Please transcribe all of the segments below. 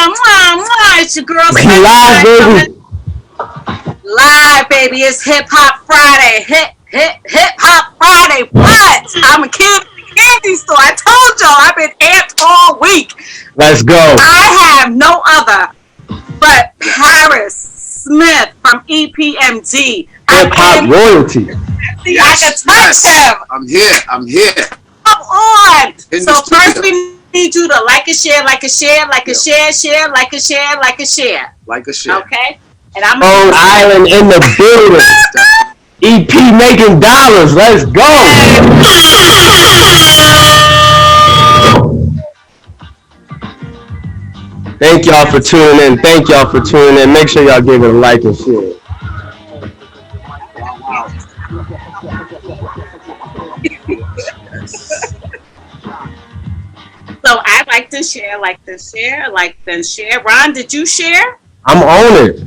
It's your girl. We live, baby. Live, baby. It's Hip Hop Friday. Hip Hop Friday. But I'm a kid in the candy store. I told y'all I've been amped all week. Let's go. I have no other but Paris Smith from Epmd. Hip hop royalty. See, I can touch him. I'm here. Come on. In So the first studio. we need you to like a share, like a share, like a share, share, like a share, like a share. Like a shit. Okay? And I'm Long Island in the building. EP making dollars. Let's go. Thank y'all for tuning in. Thank y'all for tuning in. Make sure y'all give it a like and share. So I like to share, like to share, like to share. Ron, did you share? I'm on it.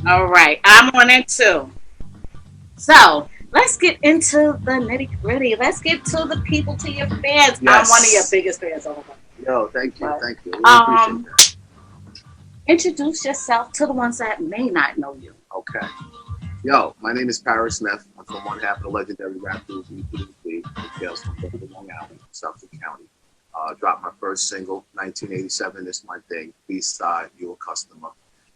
All right, I'm on it too. So let's get into the nitty gritty. Let's get to the people, to your fans. I'm Yes. one of your biggest fans over. Yo, thank you. We appreciate Um, that. introduce yourself to the ones that may not know you. Okay. Yo, my name is Paris Smith. I'm from one half of the legendary rap group Epmd. It hails from Long Island, Suffolk County. Dropped my first single, 1987. It's my thing. B-side, You a Customer.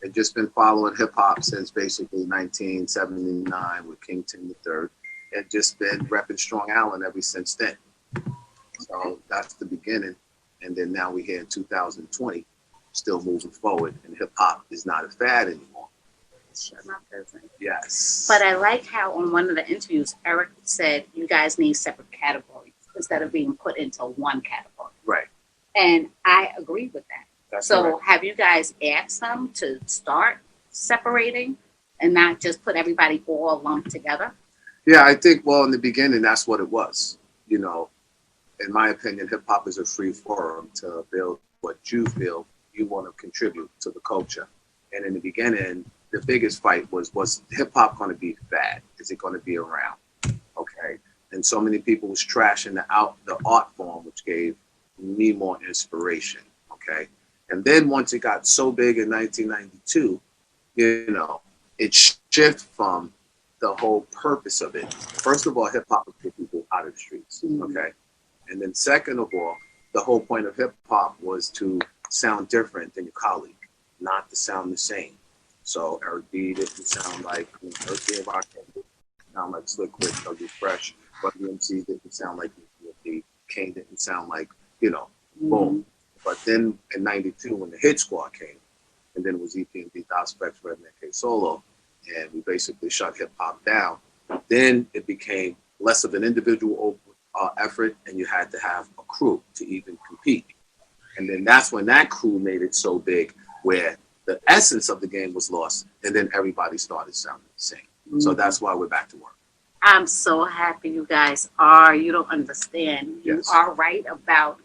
And just been following hip hop since basically 1979 with King Tim III, and just been repping Strong Island ever since then. So that's the beginning. And then now we're here in 2020, still moving forward, and hip hop is not a fad anymore. Shut my business. Yes. But I like how on one of the interviews, Eric said you guys need separate categories instead of being put into one category. Right. And I agree with that. That's So correct. have you guys asked them to start separating and not just put everybody all lumped together? Yeah, I think, well, in the beginning, that's what it was. You know, in my opinion, hip hop is a free forum to build what you feel you want to contribute to the culture. And in the beginning, the biggest fight was hip hop going to be fad? Is it going to be around? Okay. And so many people was trashing the art form, which gave me more inspiration. Okay. And then once it got so big in 1992, you know, it shifted from the whole purpose of it. First of all, hip hop was to get people out of the streets. Okay. And then second of all, the whole point of hip hop was to sound different than your colleague, not to sound the same. So Eric B didn't sound like Eric B and Rock didn't sound like Slick Rick, Dougie Fresh, but the MC didn't sound like the Kane didn't sound like, you know, boom. But then in '92 when the Hit Squad came, and then it was EPMD, Das Specs, Redneck K Solo, and we basically shut hip hop down. Then it became less of an individual effort, and you had to have a crew to even compete. And then that's when that crew made it so big, where the essence of the game was lost, and then everybody started sounding the same. So that's why we're back to work. I'm so happy you guys are. You don't understand. You Yes. are right about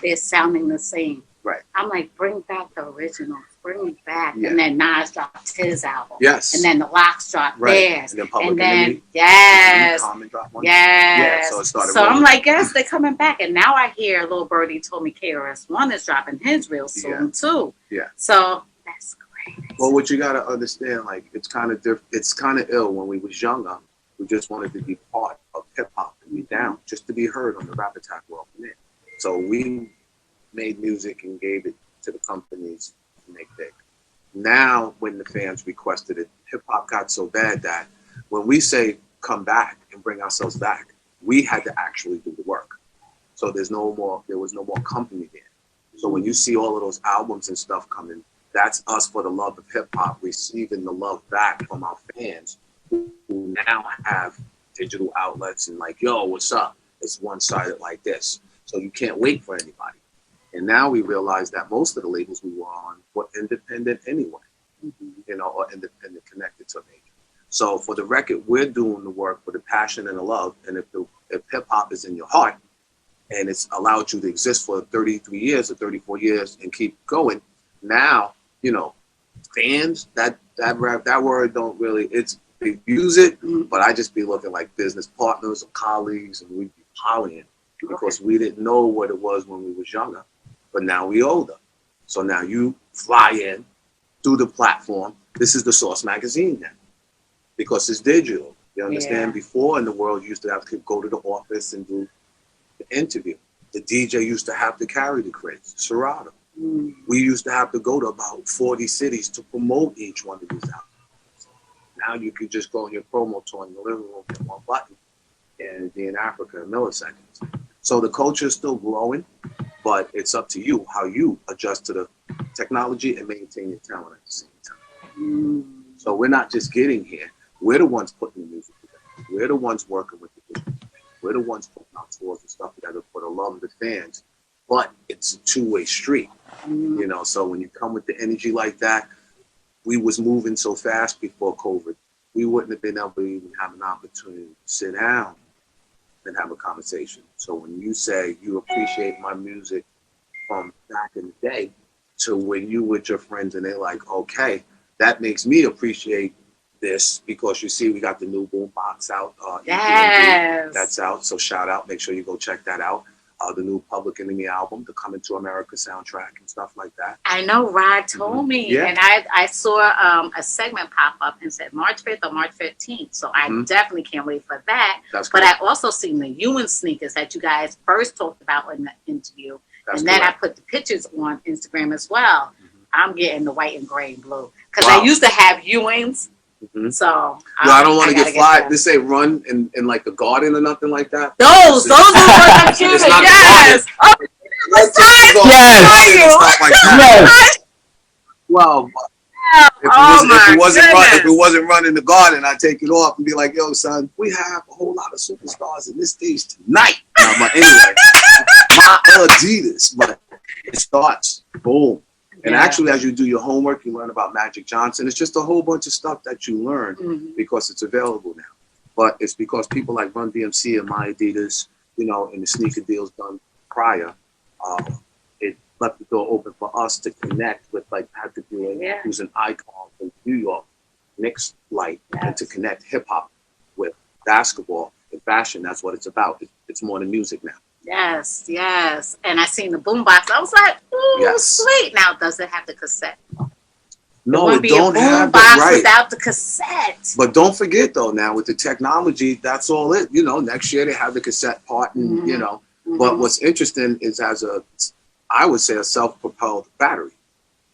they're sounding the same. Right. I'm like, bring back the originals. Bring it back. Yeah. And then Nas dropped his album. Yes. And then the Locks dropped Right. theirs. And then Public And then, Enemy. yes. Common dropped one. Yes. Yeah, so it started So I'm rolling. like, yes, they're coming back. And now I hear Lil Birdie told me KRS-One is dropping his real soon, too. Yeah. So that's great. Well, what you got to understand, like, it's kind of different. It's kind of ill. When we was younger, we just wanted to be part of hip hop and be down, just to be heard on the Rap Attack world. So we made music and gave it to the companies to make big. Now, when the fans requested it, hip hop got so bad that when we say come back and bring ourselves back, we had to actually do the work. So there was no more company there. So when you see all of those albums and stuff coming, that's us for the love of hip hop, receiving the love back from our fans who now have digital outlets and like, yo, what's up? It's one-sided like this. So you can't wait for anybody. And now we realize that most of the labels we were on were independent anyway, you know, or independent connected to me. So for the record, we're doing the work with the passion and the love. And if hip hop is in your heart and it's allowed you to exist for 33 years or 34 years and keep going, now, you know, fans, that word don't really, they use it, but I just be looking like business partners or colleagues, and we'd be polying because we didn't know what it was when we was younger. but now we older. So now you fly in through the platform. This is the Source magazine now, because it's digital. You understand? Yeah. Before in the world, you used to have to go to the office and do the interview. The DJ used to have to carry the crates, Serato. We used to have to go to about 40 cities to promote each one of these albums. Now you can just go on your promo tour in the living room, hit one button, and be in Africa in milliseconds. So the culture is still growing, but it's up to you how you adjust to the technology and maintain your talent at the same time. So we're not just getting here. We're the ones putting the music together. We're the ones working with the distribution. We're the ones putting out tours and stuff together for the love of the fans. But it's a two-way street, you know. So when you come with the energy like that, we was moving so fast before COVID, we wouldn't have been able to even have an opportunity to sit down and have a conversation. So when you say you appreciate my music from back in the day to when you with your friends and they're like, okay, that makes me appreciate this, because you see we got the new boom box out. Yes. That's out. So shout out. Make sure you go check that out. The new Public Enemy album, the Coming to America soundtrack and stuff like that. I know Rod told me, Yeah. and I saw a segment pop up and said March 5th or March 15th. So I definitely can't wait for that. That's but correct. I also seen the Ewan sneakers that you guys first talked about in the interview. That's and then correct. I put the pictures on Instagram as well. I'm getting the white and gray and blue. Because Wow. I used to have Ewans. So No, I don't want to gotta get fly. them. This ain't run in like the garden or nothing like that. Those are the ones I'm shooting. It's not the Yes. Oh, Let's yes. go Yes. and stuff like that. Well, if it wasn't running the garden, I'd take it off and be like, yo, son, we have a whole lot of superstars in this stage tonight. But anyway, my Adidas, but it starts, boom. And actually, as you do your homework, you learn about Magic Johnson. It's just a whole bunch of stuff that you learn because it's available now. But it's because people like Run DMC and My Adidas, you know, and the sneaker deals done prior, it left the door open for us to connect with like Patrick Ewing, who's an icon from New York, Knicks light, and to connect hip hop with basketball and fashion. That's what it's about. It's more than music now. Yes, yes. And I seen the boombox. I was like, ooh, sweet. Now, does it have the cassette? No, it be don't a have the boombox right. without the cassette. But don't forget though, now with the technology, that's all it. You know, next year they have the cassette part, and you know. But what's interesting is I would say a self-propelled battery.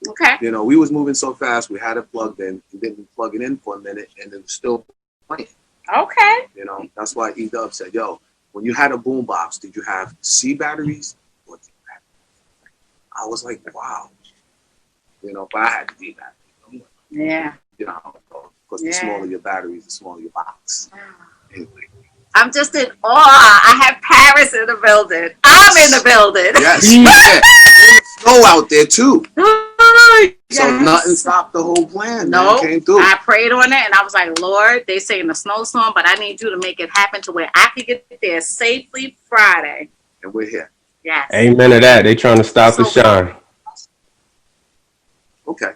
Okay. You know, we was moving so fast, we had it plugged in. We didn't plug it in for a minute, and it was still playing. Okay. You know, that's why E-Dub said, "Yo, when you had a boombox, did you have C batteries or D batteries?" I was like, "Wow." You know, but I had the D battery. Yeah. You know, because the smaller your batteries, the smaller your box. Anyway. I'm just in awe. I have Paris in the building. I'm in the building. Yes. Yeah. There's snow out there too. Yes. So nothing stopped the whole plan. No, Man. Came through. I prayed on it and I was like, Lord, they say in the snowstorm, but I need you to make it happen to where I could get there safely Friday. And we're here. Yes. Amen to that. They trying to stop the shine. Okay.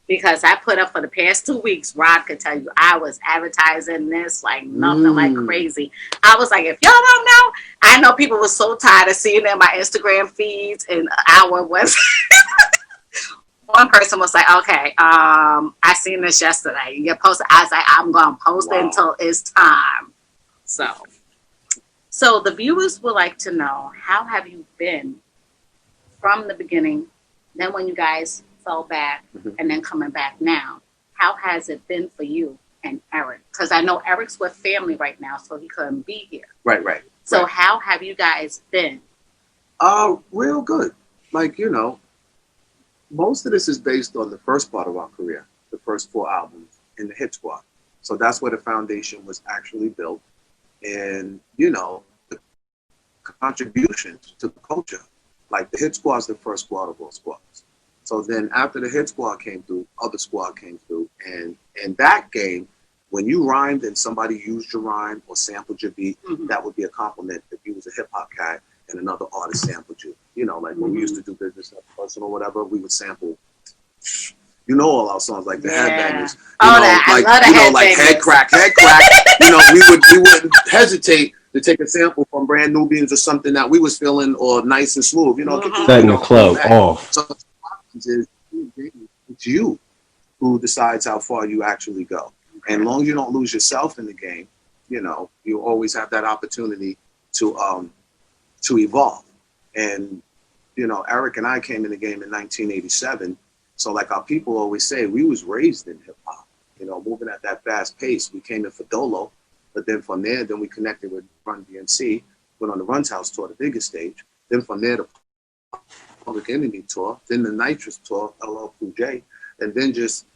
Because I put up for the past 2 weeks, Rod could tell you, I was advertising this like nothing, like crazy. I was like, if y'all don't know, I know people were so tired of seeing it in my Instagram feeds, and our was one person was like, okay, I seen this yesterday. You posted. I was like, I'm gonna post it until it's time. So the viewers would like to know, how have you been from the beginning? Then when you guys fell back and then coming back now, how has it been for you and Eric? Because I know Eric's with family right now, so he couldn't be here. Right. So how have you guys been? Real good. Like, you know, most of this is based on the first part of our career, the first 4 albums in the Hit Squad. So that's where the foundation was actually built. And, you know, the contributions to the culture. Like the Hit Squad is the first squad of all squads. So then after the Hit Squad came through, other squad came through. And in that game, when you rhymed and somebody used your rhyme or sampled your beat, that would be a compliment if you was a hip hop cat and another artist sampled you. You know, like when we used to do business at Personal or whatever, we would sample, you know, all our songs, like the Headbangers. You know, I love the like Head Crack. You know, we wouldn't hesitate to take a sample from Brand Nubians or something that we was feeling or nice and smooth, Setting the club off. So what happens is it's you who decides how far you actually go. And as long as you don't lose yourself in the game, you always have that opportunity to evolve. And Eric and I came in the game in 1987. So like our people always say, we was raised in hip hop, moving at that fast pace. We came in for Dolo, but then from there, then we connected with Run DMC, went on the Run's House tour, the biggest stage. Then from there, the Public Enemy tour, then the Nitrous tour, LL Cool J, and then just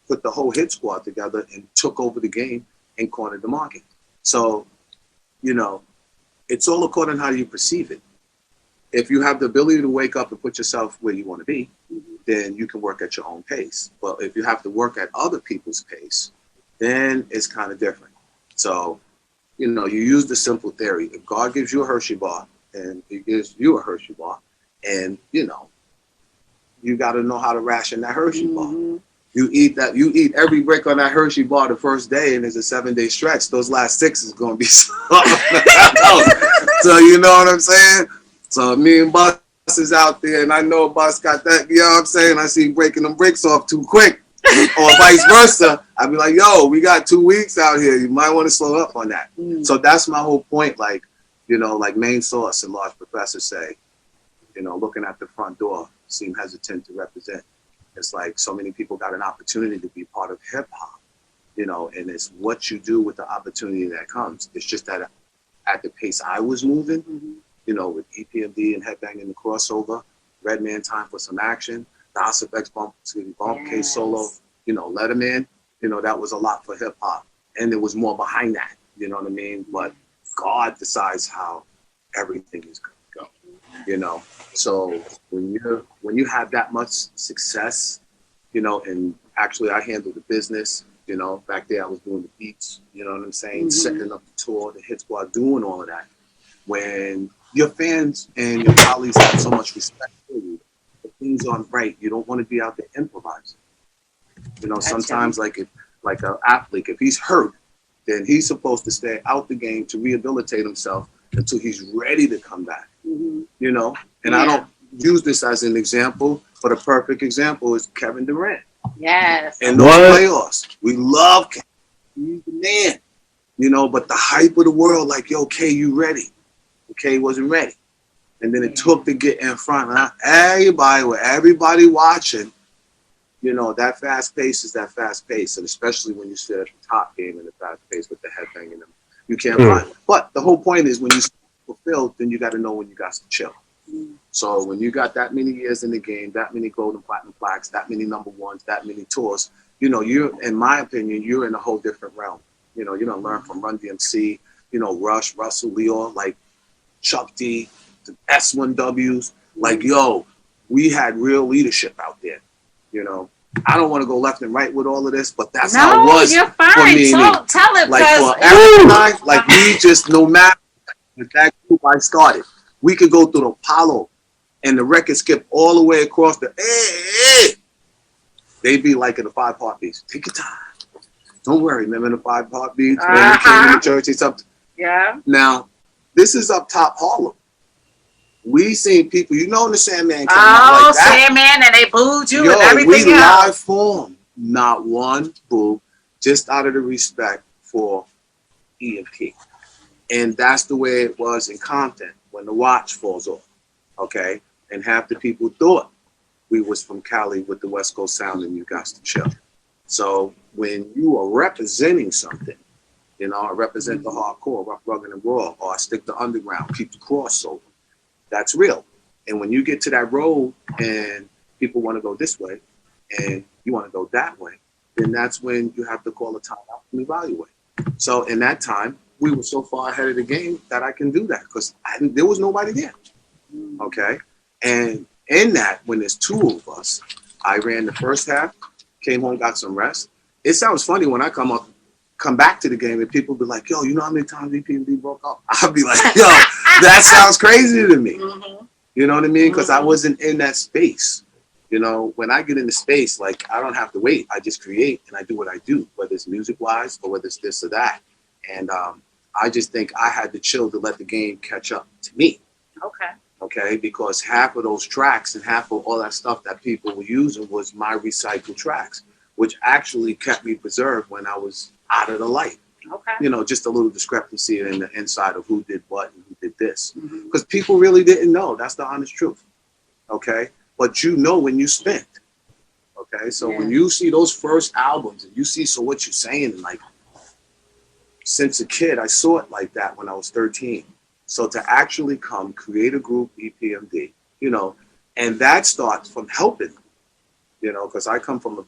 put the whole hit squad together and took over the game and cornered the market. So, it's all according to how you perceive it. If you have the ability to wake up and put yourself where you want to be, then you can work at your own pace. But if you have to work at other people's pace, then it's kind of different. So, you use the simple theory. If God gives you a Hershey bar and he gives you a Hershey bar, and, you got to know how to ration that Hershey bar. You eat every brick on that Hershey bar the first day, and it's a 7-day stretch. Those last 6 is going to be soft. So you know what I'm saying? So me and Bus is out there, and I know Bus got that, you know what I'm saying? I see him breaking them bricks off too quick, or vice versa. I'd be like, yo, we got 2 weeks out here. You might want to slow up on that. So that's my whole point. Like, like Main Source and Large Professor say, looking at the front door, seem hesitant to represent. It's like so many people got an opportunity to be part of hip hop, and it's what you do with the opportunity that comes. It's just that at the pace I was moving, with Epmd and Headbanging the Crossover, Redman Time for Some Action, the House Effects Bump Case Solo, Letterman, that was a lot for hip hop. And there was more behind that, you know what I mean? But God decides how everything is going to go, So when you have that much success, and actually I handled the business, back there I was doing the beats, you know what I'm saying? Setting up the tour, the hit squad, doing all of that. When your fans and your colleagues have so much respect for you, if things aren't right, you don't want to be out there improvising. Sometimes like an athlete, if he's hurt, then he's supposed to stay out the game to rehabilitate himself until he's ready to come back. And I don't use this as an example, but a perfect example is Kevin Durant. Yes. And those playoffs, we love Kevin. He's the man. But the hype of the world, like, yo, K, you ready? Okay, wasn't ready. And then it took to get in front of everybody watching. That fast pace is that fast pace. And especially when you sit at the top game in the fast pace with the headbang in them, you can't find it. But the whole point is when you fulfilled, then you got to know when you got to chill. So when you got that many years in the game, that many gold and platinum plaques, that many number ones, that many tours, you're, in my opinion, you're in a whole different realm. You're going to learn from Run DMC, Rush, Russell, Leo, like Chuck D, the S1Ws. Like, yo, we had real leadership out there. I don't want to go left and right with all of this, but that's how it was. You're fine. For me. Tell it, like for Eric and I, like we just, no matter with that group I started, we could go through the Apollo and the record skip all the way across the they'd be like in the 5 heartbeats. Take your time. Don't worry. Remember the 5 heartbeats when we came in the church? It's up. Yeah. Now, this is up top Harlem. We seen people, in the Sandman came out like that. Sandman, and they booed you and everything we else. live form, not one boo, just out of the respect for EMP. And that's the way it was in Compton when the watch falls off, okay? And half the people thought we was from Cali with the West Coast sound and you got to chill. So when you are representing something, I represent the hardcore, rough, rugged, and raw, or I stick the underground, keep the crossover. That's real. And when you get to that road and people want to go this way and you want to go that way, then that's when you have to call a time out and evaluate. So in that time, we were so far ahead of the game that I can do that because there was nobody there. Okay. And in that, when there's 2 of us, I ran the first half, came home, got some rest. It sounds funny when I come back to the game and people be like, yo, you know how many times EPMD broke up? I'll be like, yo, that sounds crazy to me. You know what I mean? Because I wasn't in that space. When I get into space, like I don't have to wait. I just create and I do what I do, whether it's music wise or whether it's this or that. And I just think I had to chill to let the game catch up to me. Okay. Okay, because half of those tracks and half of all that stuff that people were using was my recycled tracks, which actually kept me preserved when I was out of the light. Okay. You know, just a little discrepancy in the inside of who did what and who did this. Because people really didn't know. That's the honest truth. Okay? But you know when you spent. Okay? So when you see those first albums and you see So What You Saying, and like, since a kid, I saw it like that when I was 13. So to actually come, create a group, Epmd, you know, and that starts from helping, you know, because I come from a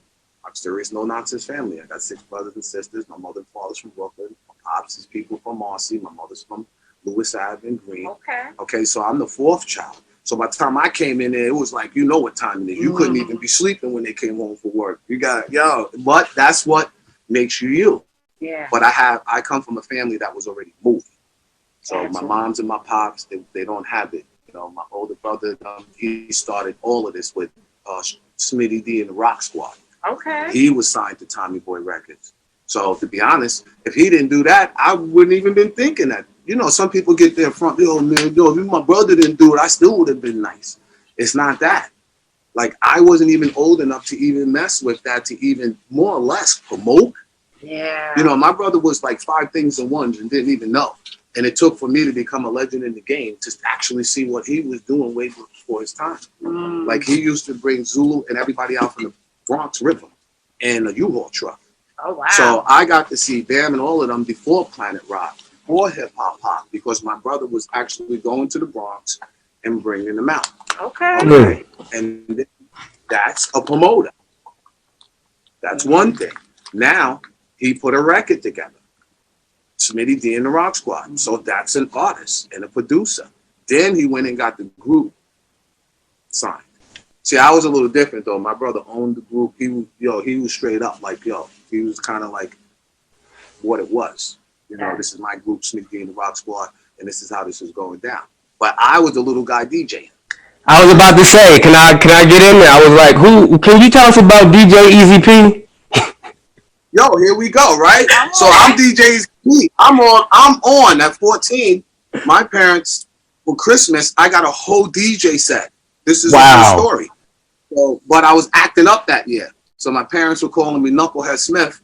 serious no-nonsense family. I got 6 brothers and sisters. My mother and father's from Brooklyn. My pops is people from Marcy. My mother's from Lewis Ave and Green. Okay. Okay, so I'm the 4th child. So by the time I came in there, it was like, you know what time it is. You couldn't even be sleeping when they came home from work. You got, but that's what makes you you. Yeah. But I come from a family that was already moving. So my moms and my pops, they don't have it. You know, my older brother, he started all of this with Smitty D and the Rock Squad. Okay. He was signed to Tommy Boy Records. So to be honest, if he didn't do that, I wouldn't even been thinking that. You know, some people get there front, man, if my brother didn't do it, I still would have been nice. It's not that. Like, I wasn't even old enough to even mess with that, to even more or less promote. Yeah. You know, my brother was like 5 things in one and didn't even know. And it took for me to become a legend in the game to actually see what he was doing way before his time. Like, he used to bring Zulu and everybody out from the Bronx River in a U-Haul truck. Oh, wow. So I got to see Bam and all of them before Planet Rock, before Hip Hop Pop, because my brother was actually going to the Bronx and bringing them out. Okay. And that's a promoter. That's one thing. Now, he put a record together. Smitty D and the Rock Squad. So that's an artist and a producer. Then he went and got the group signed. See, I was a little different though. My brother owned the group. He was straight up like, he was kind of like what it was. You know, this is my group, Smitty D and the Rock Squad, and this is how this is going down. But I was the little guy DJing. I was about to say, can I get in there? I was like, who? Can you tell us about DJ Easy P? Yo, here we go, right? So I'm DJ Easy P. I'm on at 14. My parents, for Christmas, I got a whole DJ set. This is a true story. So, but I was acting up that year. So my parents were calling me Knucklehead Smith.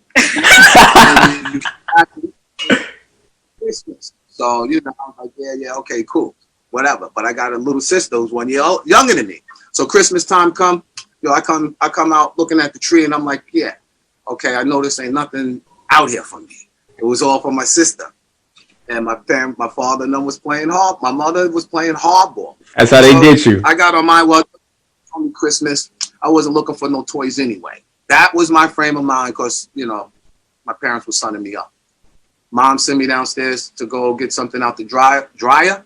Christmas. So, you know, I was like, yeah, okay, cool. Whatever. But I got a little sister who's 1 year younger than me. So Christmas time come, I come out looking at the tree and I'm like, yeah, okay, I know this ain't nothing out here for me. It was all for my sister. And my father and them was playing my mother was playing hardball. That's how they did you. I got on my on Christmas. I wasn't looking for no toys anyway. That was my frame of mind because, you know, my parents were sunning me up. Mom sent me downstairs to go get something out the dryer,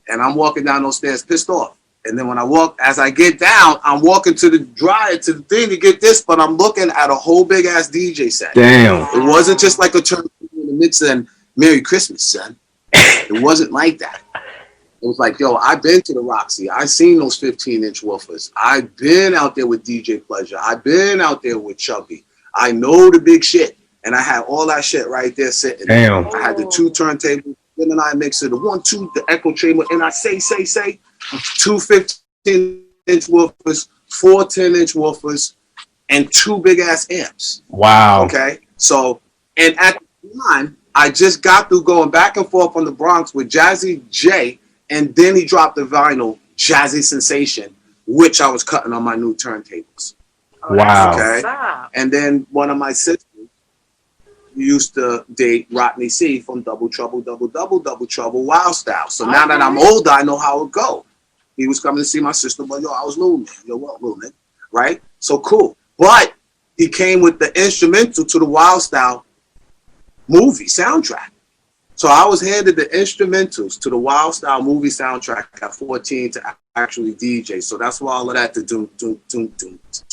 and I'm walking down those stairs pissed off. And then when as I get down, I'm walking to the dryer, to the thing to get this, but I'm looking at a whole big ass DJ set. Damn. It wasn't just like a turn in the mix and Merry Christmas, son. It wasn't like that. It was like, yo, I've been to the Roxy. I've seen those 15-inch woofers. I've been out there with DJ Pleasure. I've been out there with Chubby. I know the big shit. And I had all that shit right there sitting. Damn. I had the 2 turntables, then and I mixer, the 1, 2, the echo chamber, and I say, 2 15-inch woofers, 4 10-inch woofers, and 2 big-ass amps. Wow. Okay? So, and at the time, I just got through going back and forth on the Bronx with Jazzy J, and then he dropped the vinyl, Jazzy Sensation, which I was cutting on my new turntables. Wow. Okay? And then one of my sisters used to date Rodney C from Double Trouble, Wild Style. So now that I'm older, I know how it go. He was coming to see my sister, but yo, I was little man. Yo, what, little man? Right? So cool. But he came with the instrumental to the Wild Style movie soundtrack. So I was handed the instrumentals to the Wild Style movie soundtrack at 14 to actually DJ. So that's why all of that to do.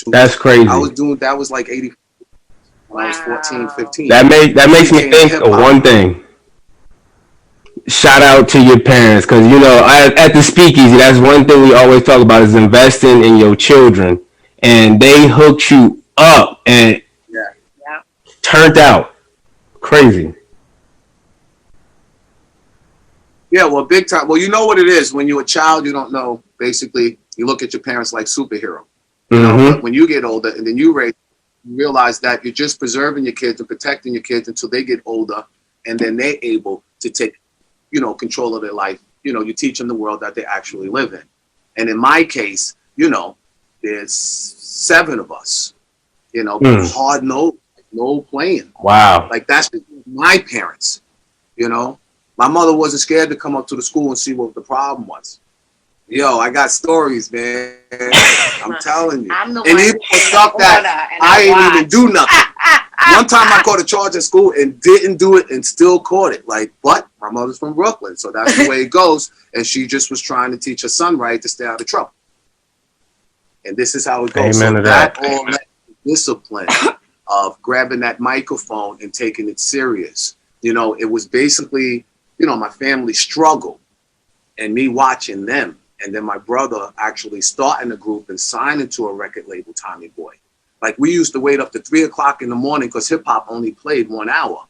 That's crazy. That was like 80 when I was 14, 15. That makes me think of one thing. Shout out to your parents, because you know, at the speakeasy, that's one thing we always talk about is investing in your children, and they hooked you up and turned out crazy. Yeah, well, big time. Well, you know what it is. When you're a child, you don't know. Basically, you look at your parents like superhero. You know, but when you get older and then you realize that you're just preserving your kids and protecting your kids until they get older, and then they're able to take, you know, control of their life. You know, you teach them the world that they actually live in. And in my case, you know, there's 7 of us. You know, hard no playing. Wow. Like that's my parents. You know, my mother wasn't scared to come up to the school and see what the problem was. Yo, I got stories, man. I'm telling you. I'm the and even for stuff that I ain't even do nothing. One time I caught a charge at school and didn't do it and still caught it. Like, but my mother's from Brooklyn, so that's the way it goes. And she just was trying to teach her son right to stay out of trouble. And this is how it goes. Amen so to that. all that discipline of grabbing that microphone and taking it serious. You know, it was basically, you know, my family struggle and me watching them. And then my brother actually starting a group and signing to a record label, Tommy Boy. Like we used to wait up to 3 o'clock in the morning because hip hop only played 1 hour.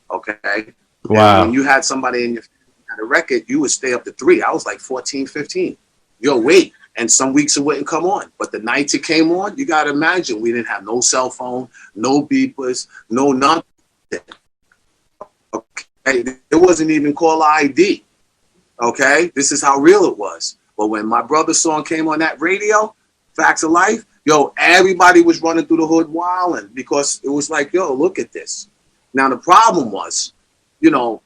Okay. Wow. And when you had somebody in your family had a record, you would stay up to 3. I was like 14, 15. Yo, wait. And some weeks it wouldn't come on. But the nights it came on, you got to imagine we didn't have no cell phone, no beepers, no nothing. Okay. It wasn't even call ID. Okay. This is how real it was. But when my brother's song came on that radio, Facts of Life, yo, everybody was running through the hood wilding because it was like, yo, look at this. Now, the problem was, you know,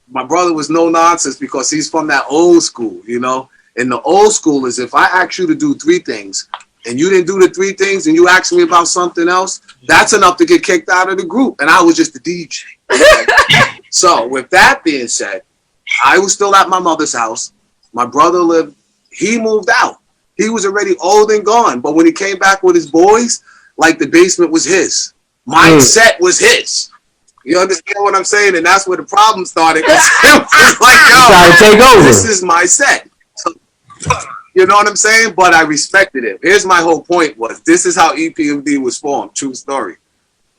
my brother was no nonsense because he's from that old school, you know. And the old school is if I ask you to do 3 things and you didn't do the 3 things and you asked me about something else, that's enough to get kicked out of the group. And I was just the DJ. Okay? So with that being said, I was still at my mother's house. My brother he moved out. He was already old and gone. But when he came back with his boys, like the basement was his. My set was his. You understand what I'm saying? And that's where the problem started. It was like, yo, trying to take over. This is my set. So, you know what I'm saying? But I respected it. Here's my whole point was this is how EPMD was formed. True story.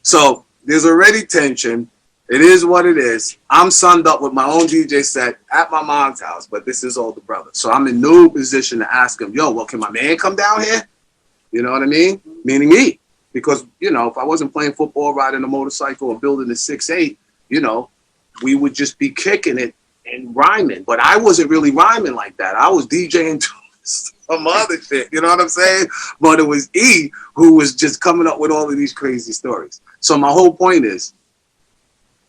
So there's already tension. It is what it is. I'm sunned up with my own DJ set at my mom's house, but this is older brother. So I'm in no position to ask him, yo, well, can my man come down here? You know what I mean? Meaning me. Because, you know, if I wasn't playing football, riding a motorcycle, or building a 6'8", you know, we would just be kicking it and rhyming. But I wasn't really rhyming like that. I was DJing some other shit. You know what I'm saying? But it was E who was just coming up with all of these crazy stories. So my whole point is,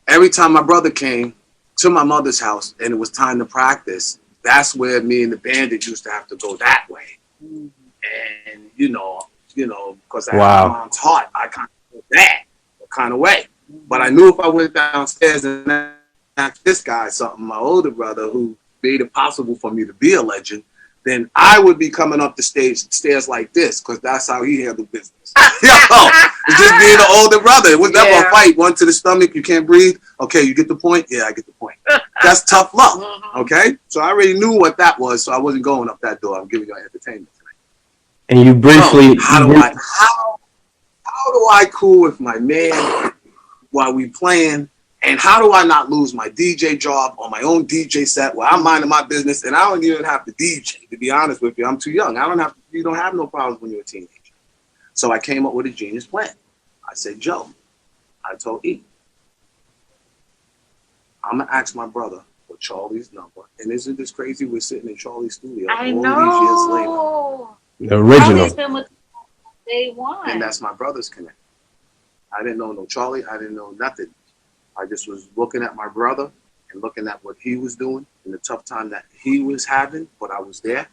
every time my brother came to my mother's house and it was time to practice, that's where me and the bandit used to have to go that way. And, you know, because I had my mom's heart, I kind of went that kind of way. But I knew if I went downstairs and asked this guy something, my older brother, who made it possible for me to be a legend, then I would be coming up the stairs like this, because that's how he handled business. Yo, it's just being an older brother. It was never a fight. One to the stomach, you can't breathe. Okay, you get the point? Yeah, I get the point. That's tough love. Okay? So I already knew what that was, so I wasn't going up that door. I'm giving you entertainment tonight. And you briefly... How do I cool with my man while we playing? And how do I not lose my DJ job on my own DJ set where I'm minding my business and I don't even have to DJ, to be honest with you. I'm too young. You don't have no problems when you're a teenager. So I came up with a genius plan. I said, Joe, I told E, I'm going to ask my brother for Charlie's number. And isn't this crazy? We're sitting in Charlie's studio all these years later. The original. Day one. And that's my brother's connect. I didn't know no Charlie. I didn't know nothing. I just was looking at my brother and looking at what he was doing and the tough time that he was having, but I was there.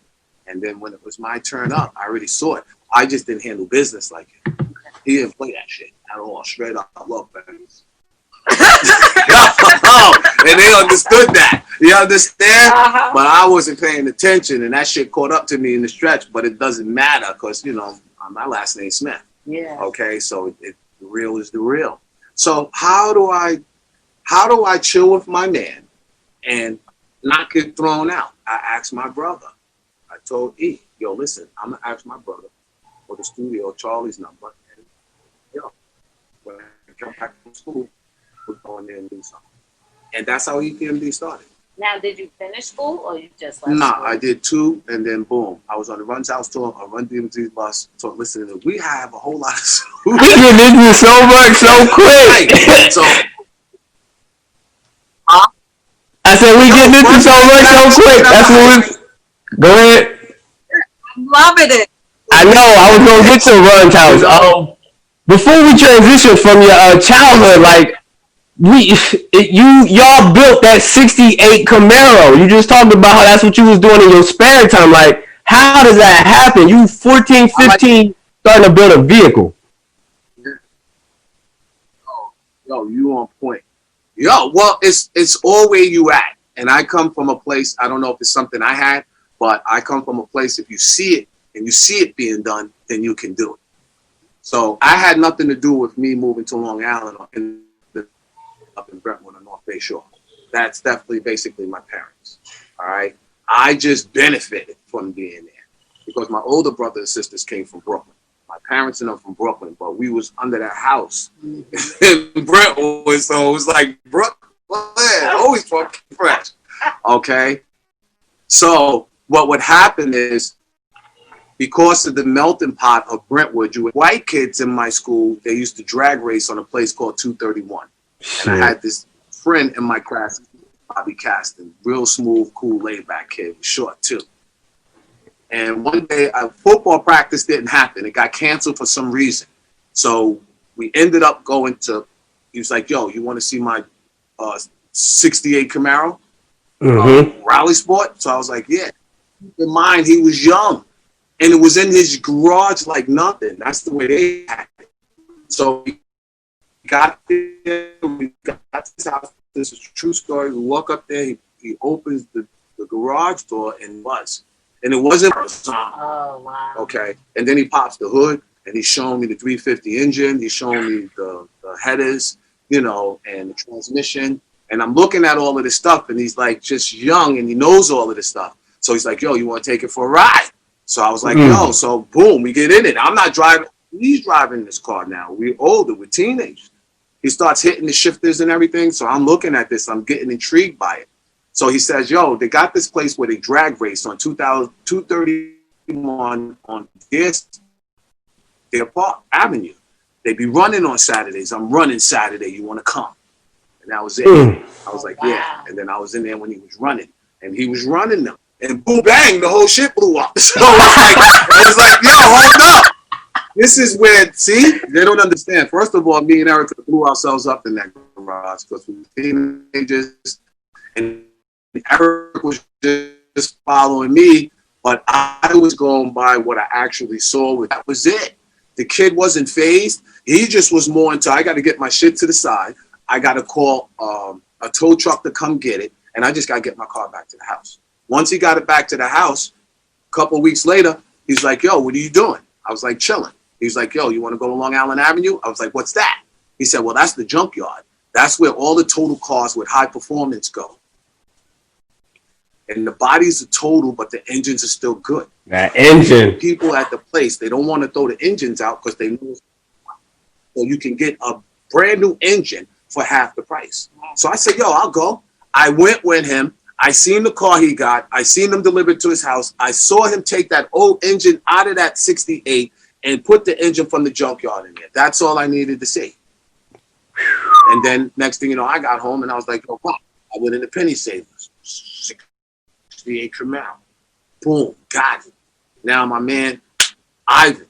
And then when it was my turn up, I already saw it. I just didn't handle business like it. He didn't play that shit at all. Straight up, I love bands. And they understood that. You understand? But I wasn't paying attention, and that shit caught up to me in the stretch. But it doesn't matter because, you know, my last name's Smith. Yeah. Okay, so the real is the real. So how do I chill with my man and not get thrown out? I asked my brother. I told E, yo, listen, I'm gonna ask my brother for the studio, Charlie's number, and yo, when I come back from school, we're going there and do something. And that's how EPMD started. Now, did you finish school or you just left Nah, school? I did 2, and then boom, I was on the Run's House tour, on Run DMZ's bus, listening to. We have a whole lot of. We get into so much so quick. So I said we get into so much so quick. That's what we. Go ahead. I'm loving it. I know. I was gonna get to Run's House. Before we transition from your childhood, like y'all built that '68 Camaro. You just talked about how that's what you was doing in your spare time. Like, how does that happen? You 14, 15, starting to build a vehicle. Yo, you on point. Yo, well, it's all where you at. And I come from a place, I don't know if it's something I had, but I come from a place, if you see it and you see it being done, then you can do it. So I had nothing to do with me moving to Long Island up in Brentwood on North Bay Shore. That's definitely basically my parents. All right. I just benefited from being there because my older brother and sisters came from Brooklyn. My parents and them from Brooklyn, but we was under that house in Brentwood, so it was like Brooklyn, always fucking fresh. Okay, so what would happen is, because of the melting pot of Brentwood, you had white kids in my school. They used to drag race on a place called 231, and I had this friend in my class, Bobby Caston, real smooth, cool, laid back kid, short too. And one day, a football practice didn't happen. It got canceled for some reason. So we ended up going to, he was like, yo, you want to see my 68 Camaro? Rally Sport? So I was like, yeah. Keep in mind, he was young. And it was in his garage like nothing. That's the way they had it. So we got there, we got to his house. This is a true story. We walk up there, he opens the garage door and it wasn't a song. Oh, wow. Okay. And then he pops the hood and he's showing me the 350 engine. He's showing me the headers, and the transmission. And I'm looking at all of this stuff and he's like just young and he knows all of this stuff. So he's like, yo, you want to take it for a ride? So I was like, yo, so boom, we get in it. I'm not driving. He's driving this car now. We're older. We're teenagers. He starts hitting the shifters and everything. So I'm looking at this. I'm getting intrigued by it. So he says, yo, they got this place where they drag race on 231 on their Park Avenue. They be running on Saturdays. I'm running Saturday. You want to come? And that was it. I was like, yeah. And then I was in there when he was running. And he was running them. And boom, bang, the whole shit blew up. So it was like, yo, hold up. This is where, see, they don't understand. First of all, me and Erica blew ourselves up in that garage because we were teenagers. And Eric was just following me, but I was going by what I actually saw. That was it. The kid wasn't phased. He just was more into, I got to get my shit to the side. I got to call a tow truck to come get it. And I just got to get my car back to the house. Once he got it back to the house, a couple of weeks later, he's like, yo, what are you doing? I was like, chilling. He was like, yo, you want to go to Long Island Avenue? I was like, what's that? He said, well, that's the junkyard. That's where all the total cars with high performance go. And the bodies are total, but the engines are still good. That engine. People at the place, they don't want to throw the engines out because they know. So you can get a brand new engine for half the price. So I said, yo, I'll go. I went with him. I seen the car he got. I seen him delivered to his house. I saw him take that old engine out of that 68 and put the engine from the junkyard in there. That's all I needed to see. And then next thing you know, I got home and I was like, oh, wow. I went in the penny savers. 68 Camaro. Boom, got it. Now my man, Ivan,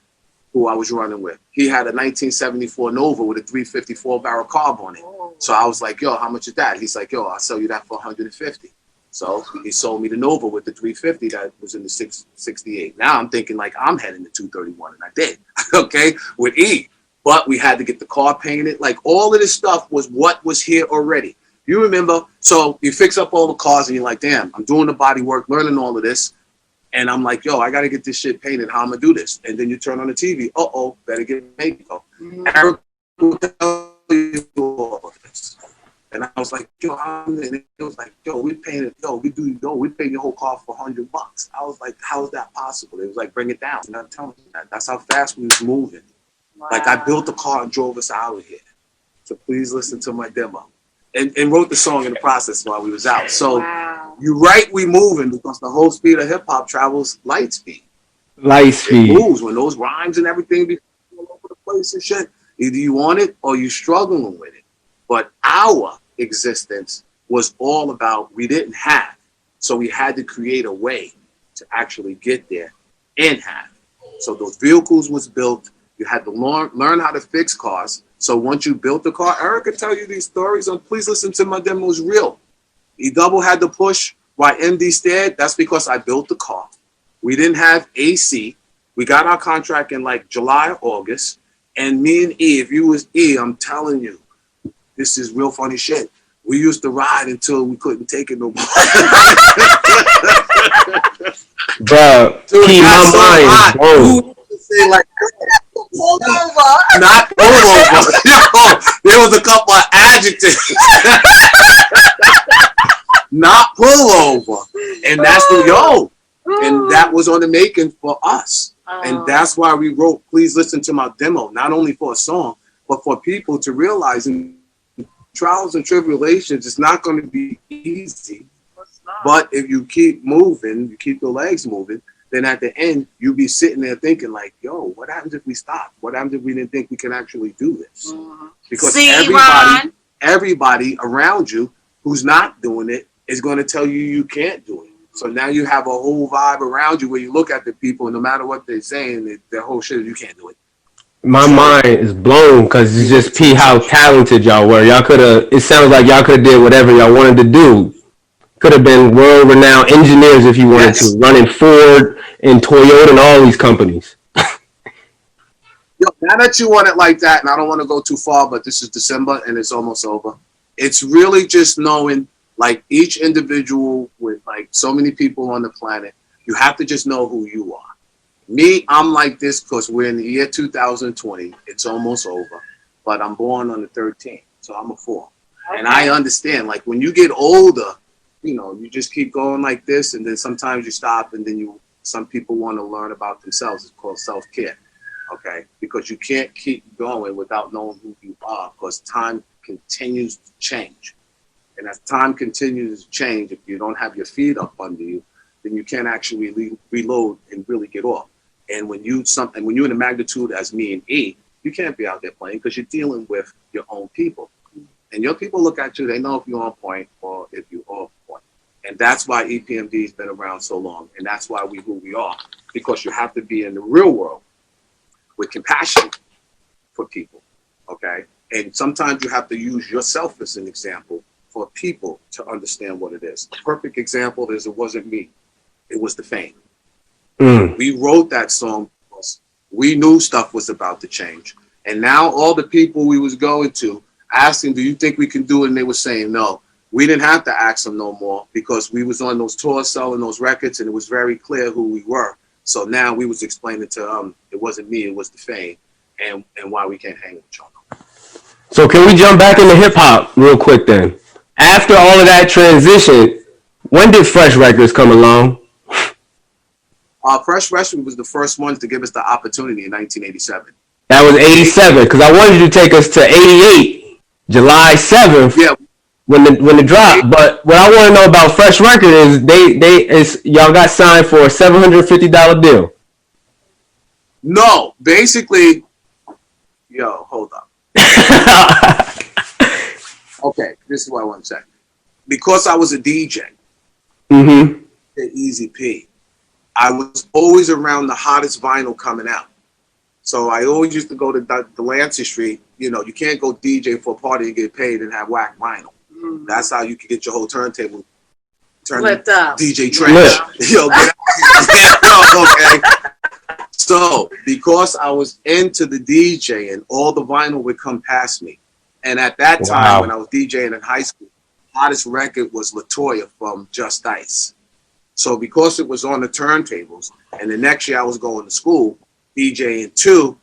who I was running with, he had a 1974 Nova with a 354 barrel carb on it. So I was like, yo, how much is that? He's like, yo, I'll sell you that for 150. So he sold me the Nova with the 350 that was in the 668. Now I'm thinking like I'm heading to 231, and I did, okay, with E. But we had to get the car painted. Like all of this stuff was what was here already. You remember? So you fix up all the cars and you're like, damn, I'm doing the body work, learning all of this. And I'm like, yo, I got to get this shit painted. How I'm going to do this? And then you turn on the TV. Uh-oh, better get makeup. Eric will tell you all of this. And I was like, yo, and it was like, yo, we painted, we paint your whole car for $100. I was like, how is that possible? It was like, bring it down. And I'm telling you that. That's how fast we was moving. Wow. Like I built the car and drove us out of here. So please listen to my demo. And wrote the song in the process while we was out. So You're right, we moving because the whole speed of hip hop travels light speed. Light It speed. moves when those rhymes and everything be all over the place and shit. Either you want it or you struggling with it. But our existence was all about we didn't have, so we had to create a way to actually get there and have. So those vehicles was built. You had to learn how to fix cars. So once you built the car, Eric can tell you these stories on Please Listen to My Demos Real. E double had to push while MD stared. That's because I built the car. We didn't have AC. We got our contract in like July, August. And me and E, if you was E, I'm telling you, this is real funny shit. We used to ride until we couldn't take it no more. Bro, keep my mind blown. Say like, Pulled over. not pull over. Yo, there was a couple of adjectives. Not pull over. And that's the yo. And that was on the making for us. And that's why we wrote Please Listen to My Demo, not only for a song, but for people to realize in trials and tribulations, it's not going to be easy. But if you keep moving, you keep the legs moving, then at the end, you'll be sitting there thinking like, yo, what happens if we stop? What happens if we didn't think we can actually do this? Because everybody around you who's not doing it is going to tell you you can't do it. So now you have a whole vibe around you where you look at the people and no matter what they're saying, their whole shit is you can't do it. My mind is blown because it's just how talented y'all were. Y'all could have, it sounds like y'all could have did whatever y'all wanted to do. Could have been world-renowned engineers if you wanted to, running Ford and Toyota and all these companies. Yo, now that you want it like that, and I don't want to go too far, but this is December and it's almost over. It's really just knowing, like each individual with like so many people on the planet, you have to just know who you are. Me, I'm like this because we're in the year 2020. It's almost over, but I'm born on the 13th, so I'm a 4. Okay. And I understand, like when you get older, you know, you just keep going like this, and then sometimes you stop, and then some people want to learn about themselves. It's called self-care, okay? Because you can't keep going without knowing who you are, because time continues to change. And as time continues to change, if you don't have your feet up under you, then you can't actually reload and really get off. And when you're in a magnitude as me and E, you can't be out there playing because you're dealing with your own people. And your people look at you, they know if you're on point or if you're off point. And that's why Epmd has been around so long. And that's why we who we are, because you have to be in the real world with compassion for people, okay? And sometimes you have to use yourself as an example for people to understand what it is. A perfect example is it wasn't me, it was the Fame. We wrote that song because we knew stuff was about to change. And now all the people we was going to, asking, do you think we can do it? And they were saying no. We didn't have to ask them no more because we was on those tours selling those records and it was very clear who we were. So now we was explaining to them, it wasn't me, it was the Fame, and why we can't hang with each other. So can we jump back into hip hop real quick then? After all of that transition, when did Fresh Records come along? Fresh Records was the first ones to give us the opportunity in 1987. That was 87, because I wanted you to take us to 88, July 7th, yeah, when the drop. But what I want to know about Fresh Records is y'all got signed for a $750 deal. No, basically, yo, hold up. Okay, this is what I want to say. Because I was a DJ, the Easy P, I was always around the hottest vinyl coming out. So I always used to go to Delancey Street. You know, you can't go DJ for a party and get paid and have whack vinyl. That's how you can get your whole turntable turned up. DJ trash. Yo, okay. So because I was into the DJ and all the vinyl would come past me. And at that time, when I was DJing in high school, the hottest record was LaToya from Just Ice. So because it was on the turntables, and the next year I was going to school, DJing too,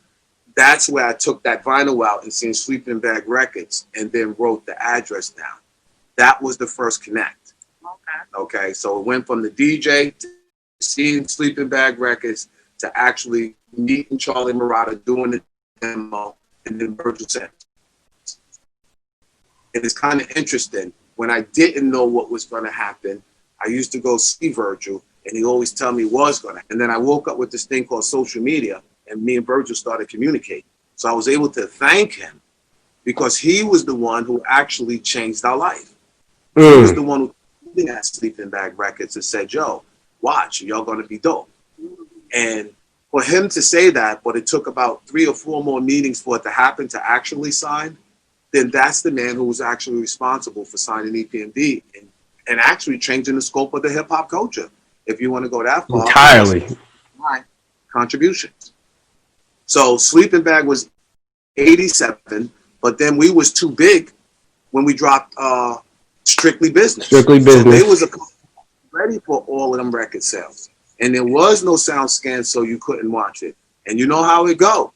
that's where I took that vinyl out and seen Sleeping Bag Records and then wrote the address down. That was the first connect. Okay, so it went from the DJ to seeing Sleeping Bag Records to actually meeting Charlie Murata, doing the demo, and then Virgil said. And it's kind of interesting. When I didn't know what was going to happen, I used to go see Virgil, and he always tell me was gonna. And then I woke up with this thing called social media, and me and Virgil started communicating. So I was able to thank him because he was the one who actually changed our life. He was the one who had Sleeping Bag Records and said, "Yo, watch, y'all gonna be dope." And for him to say that, but it took about 3 or 4 more meetings for it to happen to actually sign, then that's the man who was actually responsible for signing EPMD and actually changing the scope of the hip hop culture. If you want to go that far, entirely. My contributions. So Sleeping Bag was 87, but then we was too big when we dropped Strictly Business. Strictly Business. So they was ready for all of them record sales. And there was no sound scan, so you couldn't watch it. And you know how it go.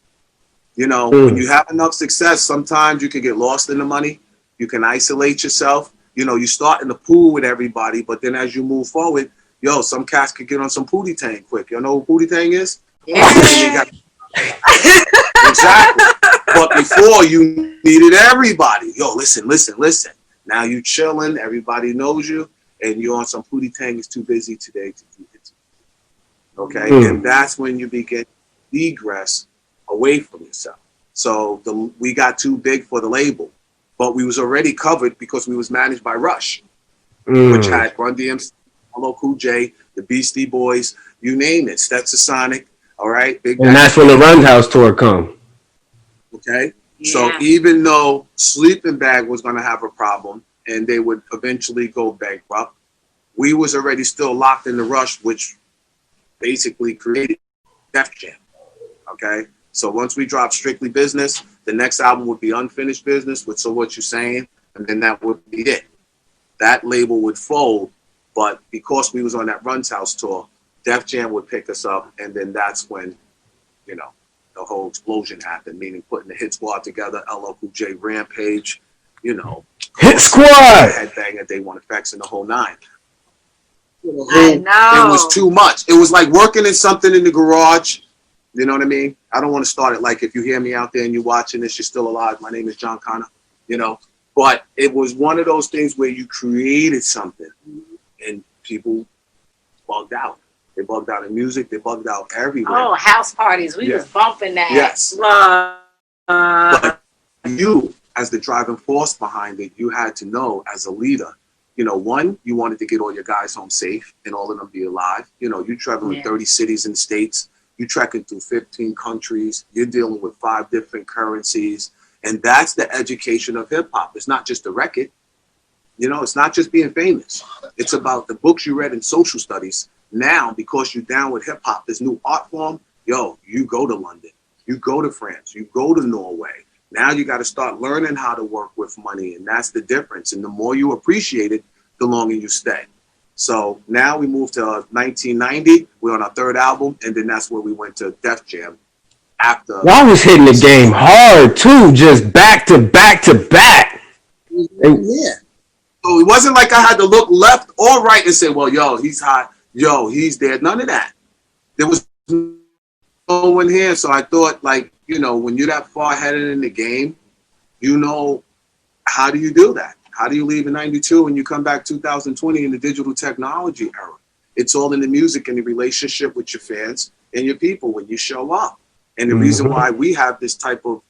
You know, when you have enough success, sometimes you can get lost in the money. You can isolate yourself. You know, you start in the pool with everybody, but then as you move forward, yo, some cats could get on some Pootie Tang quick. You know who Pootie Tang is? Yeah. Exactly. But before, you needed everybody. Yo, listen. Now you chilling, everybody knows you, and you're on some Pootie Tang is too busy today to do it. Okay? And that's when you begin to degress away from yourself. So we got too big for the label, but we was already covered because we was managed by Rush, which had Run DMC, LL Cool J, the Beastie Boys, you name it, Stetsasonic, all right? Big and that's when the Runhouse tour come. Okay? Yeah. So even though Sleeping Bag was going to have a problem and they would eventually go bankrupt, we was already still locked in the Rush, which basically created Def Jam, okay? So once we dropped Strictly Business, the next album would be Unfinished Business with So What You Saying, and then that would be it. That label would fold, but because we was on that Runs House tour, Def Jam would pick us up, and then that's when, you know, the whole explosion happened, meaning putting the Hit Squad together, LL Cool J, Rampage, you know. Hit Squad! Headbanger, Day One Effects, and the whole 9. I know. It was too much. It was like working in something in the garage. You know what I mean? I don't want to start it like if you hear me out there and you're watching this, you're still alive. My name is John Connor, you know. But it was one of those things where you created something and people bugged out. They bugged out in music. They bugged out everywhere. Oh, house parties. We was bumping that. Yes. But you, as the driving force behind it, you had to know as a leader, you know, one, you wanted to get all your guys home safe and all of them be alive. You know, you're traveling 30 cities and states. You're trekking through 15 countries. You're dealing with 5 different currencies. And that's the education of hip hop. It's not just a record. You know, it's not just being famous. It's about the books you read in social studies. Now, because you're down with hip hop, this new art form, yo, you go to London, you go to France, you go to Norway. Now you got to start learning how to work with money. And that's the difference. And the more you appreciate it, the longer you stay. So now we moved to 1990. We're on our 3rd album. And then that's where we went to Def Jam. After Y'all was hitting the game hard too, just back to back to back. Yeah. So it wasn't like I had to look left or right and say, well, yo, he's hot. Yo, he's dead. None of that. There was no one here. So I thought, like, you know, when you're that far headed in the game, you know, how do you do that? How do you leave in 92 and you come back 2020 in the digital technology era? It's all in the music and the relationship with your fans and your people when you show up. And the reason why we have this type of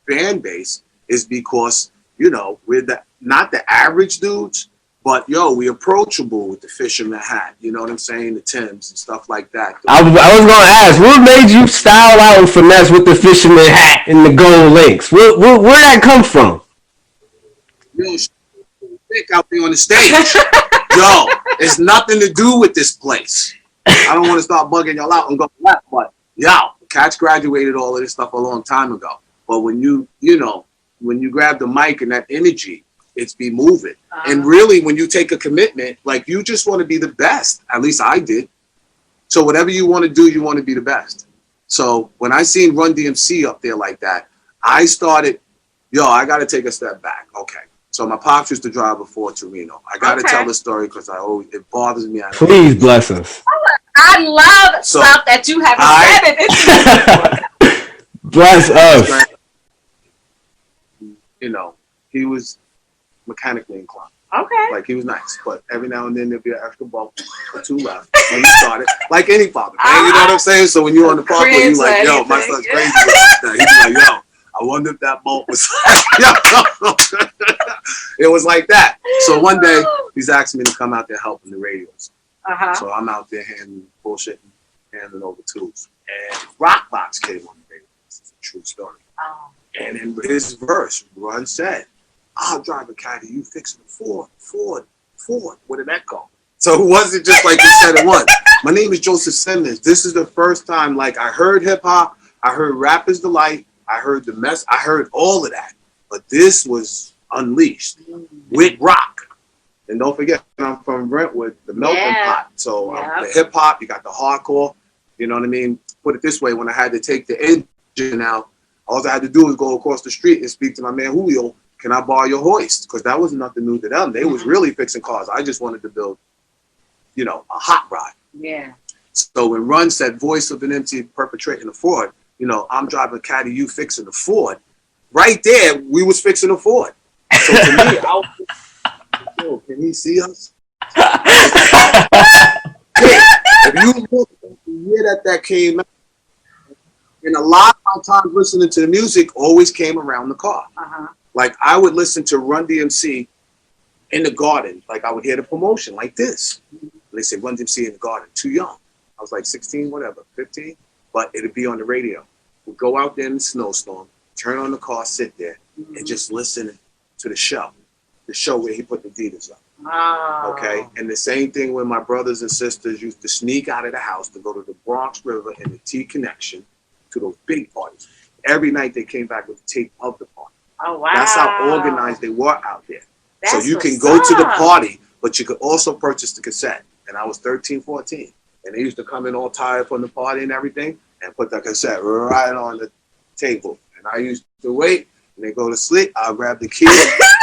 fan base is because, you know, we're not the average dudes, but yo, we approachable with the fisherman hat. You know what I'm saying? The Timbs and stuff like that. I was going to ask, what made you style out and finesse with the fisherman hat and the gold links? Where that come from? Yo, thick out there on the stage. Yo, it's nothing to do with this place. I don't want to start bugging y'all out and go left, but yo, cats graduated all of this stuff a long time ago. But when you know, when you grab the mic and that energy, it's be moving. And really, when you take a commitment, like you just want to be the best. At least I did. So whatever you want to do, you want to be the best. So when I seen Run DMC up there like that, I started, yo, I got to take a step back. Okay. So my pops used to drive a Ford to RHINO. I got to tell the story because it bothers me. Please bless us. I love stuff that you haven't said it. Bless us. You know, he was mechanically inclined. Okay. Like, he was nice, but every now and then there'd be an extra bump or two left when he started. Like any father, man. You know what I'm saying? So when you're on the parkway, you're like, yo, my son's crazy. He'd be like, yo, I wonder if that bump was... It was like that. So one day, he's asking me to come out there helping the radios. So I'm out there handling bullshit, handing over tools. And Rockbox came on the radio. This is a true story. And in his verse, Run said, I'll drive a caddy, you fixing a Ford with an echo. So it wasn't just like he said it once. My name is Joseph Simmons. This is the first time, like, I heard hip hop, I heard Rap is the Light, I heard the mess, I heard all of that. But this was unleashed with rock. And don't forget, I'm from Brentwood, the melting pot. So the hip hop, you got the hardcore, you know what I mean? Put it this way, when I had to take the engine out, all I had to do was go across the street and speak to my man Julio, can I borrow your hoist? Because that was nothing new to them. They was really fixing cars. I just wanted to build, you know, a hot rod. Yeah. So when Run said voice of an MC perpetrating a fraud, you know, I'm driving a caddy, you fixing a Ford. Right there, we was fixing a Ford. So to me, I was, yo, can he see us? If you look at the year that came out, and a lot of my time listening to the music always came around the car. Like, I would listen to Run DMC in the garden. Like, I would hear the promotion like this. And they say, Run DMC in the garden. Too young. I was like 16, whatever, 15. But it'd be on the radio. We'd go out there in the snowstorm, turn on the car, sit there, and just listen to the show where he put the Adidas up. Okay? And the same thing when my brothers and sisters used to sneak out of the house to go to the Bronx River and the T Connection to those big parties. Every night they came back with the tape of the party. Oh, wow. That's how organized they were out there. So you can go to the party, but you could also purchase the cassette. And I was 13, 14. And they used to come in all tired from the party and everything and put the cassette right on the table. And I used to wait, and they go to sleep. I'll grab the key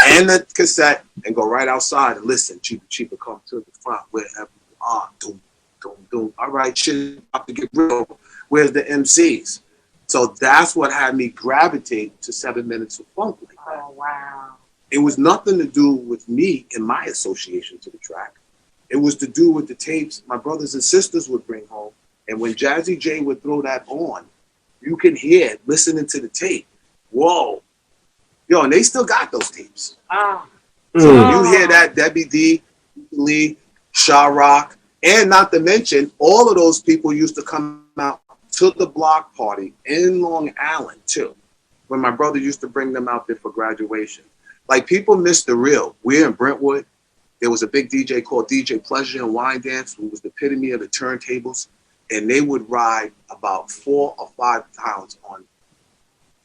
and the cassette and go right outside and listen. Cheaper, come to the front. Wherever you are. Doom, doom, doom. All right, shit, about to get real. Where's the MCs? So that's what had me gravitate to 7 Minutes of Funk like that. Oh, wow. It was nothing to do with me and my association to the track. It was to do with the tapes my brothers and sisters would bring home. And when Jazzy J would throw that on, you can hear it, listening to the tape. Whoa. Yo, and they still got those tapes. So you hear that, Debbie D, Lee, Shaw Rock, and not to mention, all of those people used to come out to the block party in Long Island too, when my brother used to bring them out there for graduation. Like, people miss the real. We're in Brentwood. There was a big DJ called DJ Pleasure and Wine Dance, who was the epitome of the turntables, and they would ride about 4 or 5 pounds on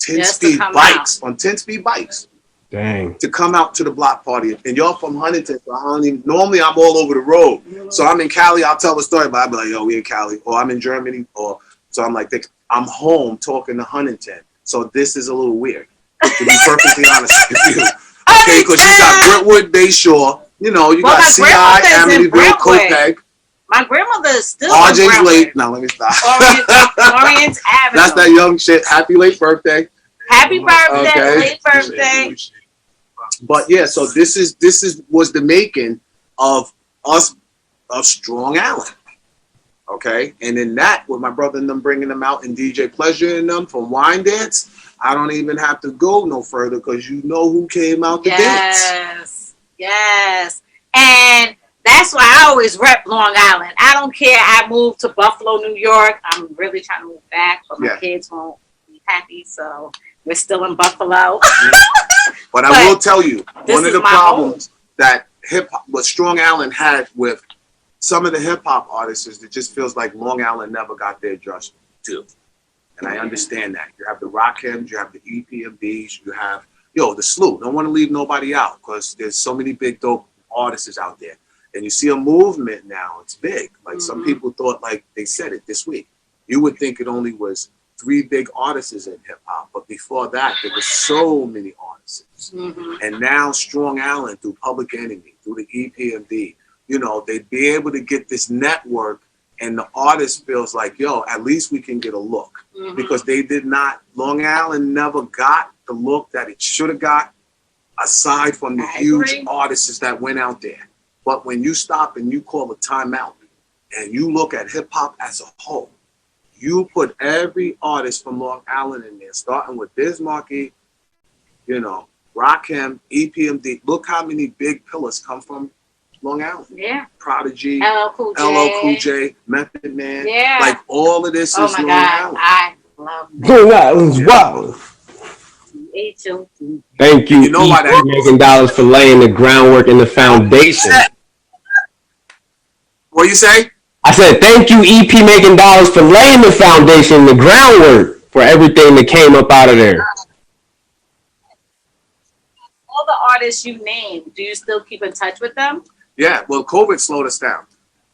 10-speed bikes. On 10-speed bikes. Dang. To come out to the block party. And y'all from Huntington, so I don't even, normally I'm all over the road. So I'm in Cali, I'll tell the story, but I'll be like, yo, we in Cali. Or I'm in Germany, or so I'm like, I'm home talking to Huntington. So this is a little weird, to be perfectly honest with you. Okay, because you got Brentwood, Bayshore, you know, you got CI, Amityville, Copac. My grandmother is still RJ's late. Now let me stop. Orient's Avenue. That's that young shit. Happy late birthday. Happy birthday, okay. Late birthday. But yeah, so this was the making of us, of Strong Island. Okay, and in that, with my brother and them bringing them out and DJ Pleasure and them from Wine Dance, I don't even have to go no further because you know who came out to dance. Yes. And that's why I always rep Long Island. I don't care. I moved to Buffalo, New York. I'm really trying to move back, but my kids won't be happy, so we're still in Buffalo. But I will tell you, one of the problems that what Strong Island had with some of the hip hop artists is it just feels like Long Island never got their just due. And I understand that. You have the Rockhams, you have the Epmds, you have, the slew. Don't want to leave nobody out because there's so many big, dope artists out there. And you see a movement now, it's big. Like some people thought, like they said it this week, you would think it only was 3 big artists in hip hop. But before that, there were so many artists. And now Strong Island, through Public Enemy, through the Epmd, they'd be able to get this network, and the artist feels like, at least we can get a look. Because they did not, Long Island never got the look that it should have got. aside from the I huge agree. artists that went out there. But when you stop and you call a timeout and you look at hip hop as a whole, you put every artist from Long Island in there, starting with Biz Markie, you know, Rakim, Epmd. Look how many big pillars come from Long Island. Yeah. Prodigy, LL Cool J. LL J, Method Man. Yeah. Like all of this Oh is my Long God. Island. I love Long Island's wild. H-O-T. Thank you, You know why that- making dollars for laying the groundwork and the foundation. What you say? I said, thank you, EP Making Dollars, for laying the foundation, the groundwork for everything that came up out of there. All the artists you named, do you still keep in touch with them? Yeah, well, COVID slowed us down.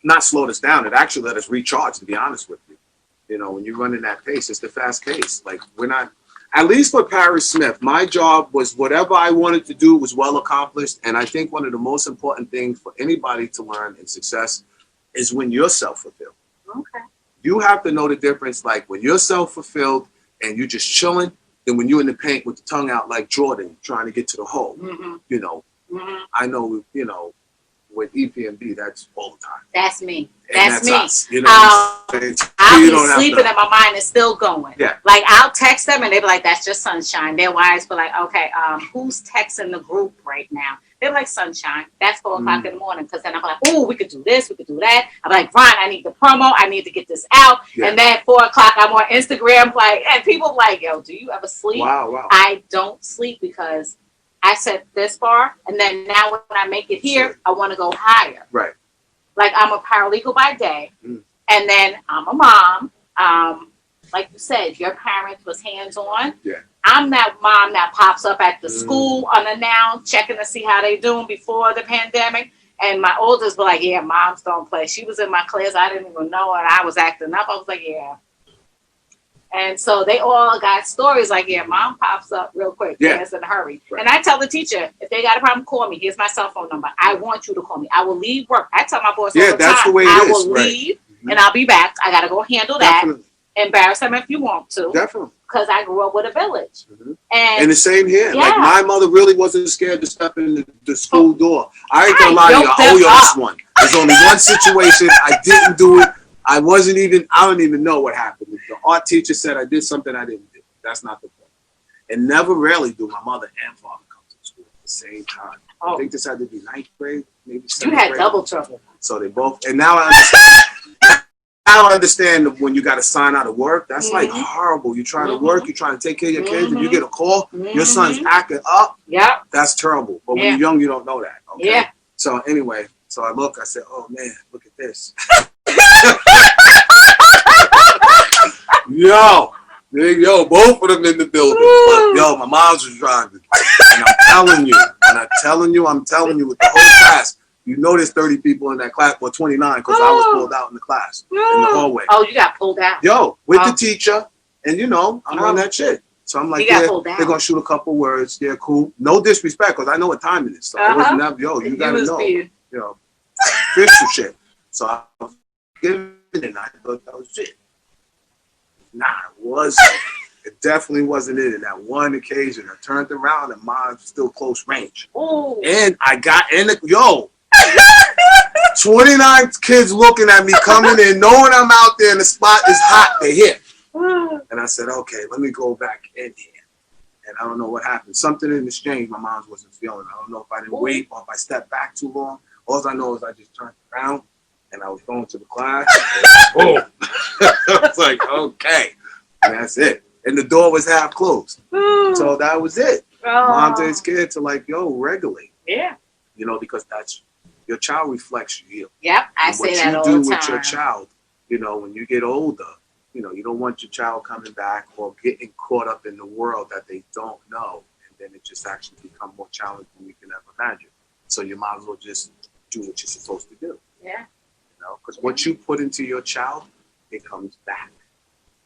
Not slowed us down. It actually let us recharge, to be honest with you. You know, when you're running that pace, it's the fast pace. Like, we're not, at least for Paris Smith, my job was whatever I wanted to do was well accomplished. And I think one of the most important things for anybody to learn in success is when you're self-fulfilled. Okay. You have to know the difference, like when you're self-fulfilled and you're just chilling, than when you're in the paint with the tongue out like Jordan trying to get to the hole. Mm-hmm. You know, Mm-hmm. I know, you know, with EPMD, that's all the time. That's me. And That's me. us, you know what I'm saying? I'll You be don't have sleeping to- and my mind is still going. Yeah. Like I'll text them and they be like, "That's just Sunshine." Their wives be like, "Okay, who's texting the group right now?" They're like, "Sunshine." That's 4 o'clock in the morning. Because then I'm like, "Oh, we could do this, we could do that." I'm like, "Ron, I need the promo. I need to get this out." Yeah. And then 4 o'clock, I'm on Instagram. Like, and people like, "Yo, do you ever sleep?" Wow. I don't sleep because I set this far, and then now when I make it here, I want to go higher. Right. Like I'm a paralegal by day, Mm. and then I'm a mom. Like you said, your parents was hands-on. Yeah. I'm that mom that pops up at the Mm. school unannounced, checking to see how they doing before the pandemic. And my oldest be like, "Yeah, moms don't play." She was in my class, I didn't even know, and I was acting up. I was like, "Yeah." And so they all got stories like, "Yeah, mom pops up real quick. Yeah. Yes, in a hurry." Right. And I tell the teacher, if they got a problem, call me. Here's my cell phone number. I want you to call me. I will leave work. I tell my boss all Yeah, the that's time, the way it I is, will right. leave Mhm. and I'll be back. I got to go handle that. Definitely. Embarrass them if you want to, Definitely. because I grew up with a village. Mhm. And And the same here. Yeah. Like my mother really wasn't scared to step in the school door. I ain't gonna I lie to you. yoked I owe them you this up. one. There's only one situation I didn't do it. I don't even know what happened. The art teacher said I did something I didn't do. That's not the point. And never rarely do my mother and father come to school at the same time. I oh, think this had to be 9th grade, maybe you 7th had grade. double trouble. So they both, and now I understand. Now I understand when you got to sign out of work. That's like Mhm. horrible. You're trying to Mhm. work, you're trying to take care of your kids, and you Mhm. get a call, your son's Mhm. acting up. Yep. That's terrible. But when Yeah. you're young, you don't know that. Okay? Yeah. So anyway, so I said, "Oh man, look at this." Yo, both of them in the building. But yo, my mom's was driving. And I'm telling you, with the whole class, you know there's 30 people in that class, well 29, because I was pulled out in the class, in the hallway. Oh, you got pulled out. Yo, with Oh. the teacher, and you know, I'm on that shit. So I'm like, You got yeah, pulled out. they're gonna shoot a couple words. Yeah, cool. No disrespect, because I know what time it is. So I wasn't that, yo, you gotta was know. being- You know, official shit. So I was giving it, and I thought that was it. Nah, it wasn't. It definitely wasn't it. And that one occasion, I turned around and mine was still close range. Ooh. And I got in the, 29 kids looking at me coming in, knowing I'm out there and the spot is hot, they hit. And I said, okay, let me go back in here. And I don't know what happened. Something in the exchange my mom wasn't feeling. I don't know if I didn't wait or if I stepped back too long. All I know is I just turned around and I was going to the class. Boom. I was like, okay. And that's it. And the door was half closed. So that was it. Mom takes care to like, yo, regulate. Yeah. You know, because that's your child reflects you. Yep. I And say that all what you the do time. with your child, you know, when you get older, you know, you don't want your child coming back or getting caught up in the world that they don't know. And then it just actually becomes more challenging than you can ever imagine. So you might as well just do what you're supposed to do. Yeah. You know, because what you put into your child, it comes back.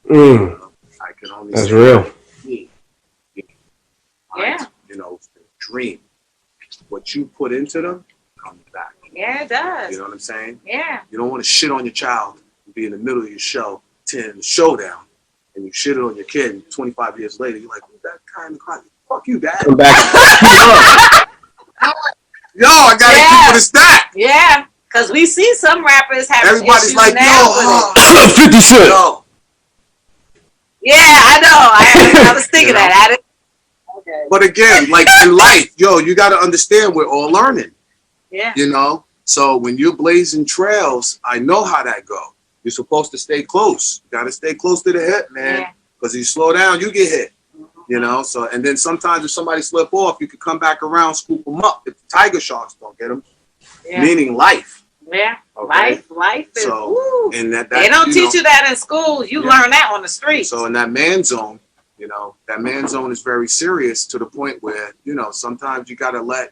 Mm, You know, I can only that's say real. me. Yeah. You know, dream. What you put into them comes back. Yeah, it does. You know what I'm saying? Yeah. You don't want to shit on your child and be in the middle of your show, 10 showdown, and you shit it on your kid, and 25 years later, you're like, who's that guy in the closet? Fuck you, Dad. Come back. Yo, I gotta keep it a stack. Yeah, because we see some rappers have Everybody's issues like, now with it. 50 Cent. Yo. Yeah, I know. I was thinking that. I didn't. Okay. But again, like in life, yo, you got to understand we're all learning. Yeah. You know? So when you're blazing trails, I know how that go. You're supposed to stay close. You got to stay close to the hip, man. Because you slow down, you get hit. You know? So, and then sometimes if somebody slip off, you can come back around, scoop them up. If the tiger sharks don't get them, meaning life. Yeah. Okay? Life is, so, and that they don't teach you that in school. You learn that on the street. So in that man zone, you know, that man zone is very serious to the point where, you know, sometimes you got to let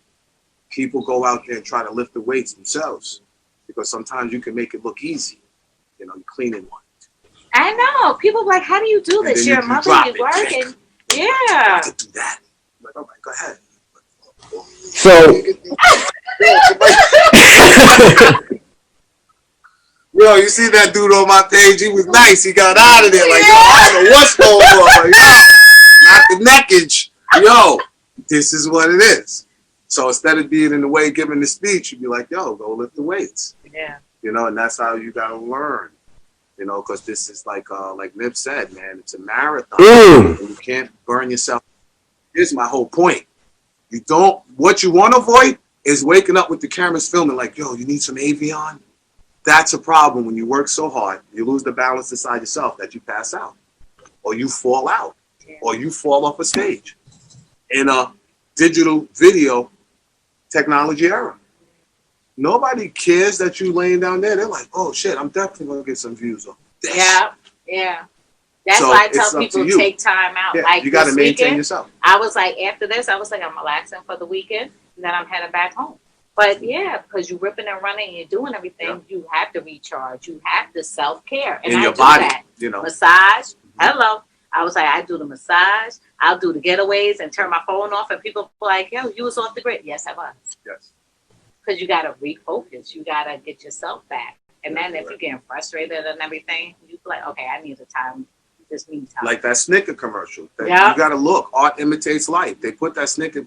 people go out there and try to lift the weights themselves, because sometimes you can make it look easy. You know, you cleaning one. I know. People are like, how do you do this? You're a mother, you're working. Yeah. To do that. I'm like, all right, go ahead. So, yo, you see that dude on my page? He was nice. He got out of there. Like, yo, I don't know what's going on. Like, yo, not the neckage. Yo, this is what it is. So instead of being in the way giving the speech, you'd be like, yo, go lift the weights. Yeah. You know, and that's how you got to learn. You know, because this is like Nip said, man, it's a marathon. And you can't burn yourself. Here's my whole point. What you want to avoid is waking up with the cameras filming like, yo, you need some Avion? That's a problem when you work so hard, you lose the balance inside yourself that you pass out, or you fall out, or you fall off a stage in a digital video technology era. Nobody cares that you laying down there. They're like, oh shit, I'm definitely gonna get some views on this. Yeah. That's why I tell people to take time out. Yeah, like you got to maintain weekend, yourself. I was like, after this, I was like, I'm relaxing for the weekend, and then I'm heading back home. But yeah, because you're ripping and running and you're doing everything, you have to recharge. You have to self-care. And in I your do body, that. you know. Massage. Hello. I was like, I do the massage. I'll do the getaways and turn my phone off. And people are like, yo, you was off the grid. Yes, I was. Yes. Because you got to refocus. You got to get yourself back. And then if you're getting frustrated and everything, you be like, okay, I need a time. This means time. Like that Snicker commercial. You got to look. Art imitates life. They put that Snicker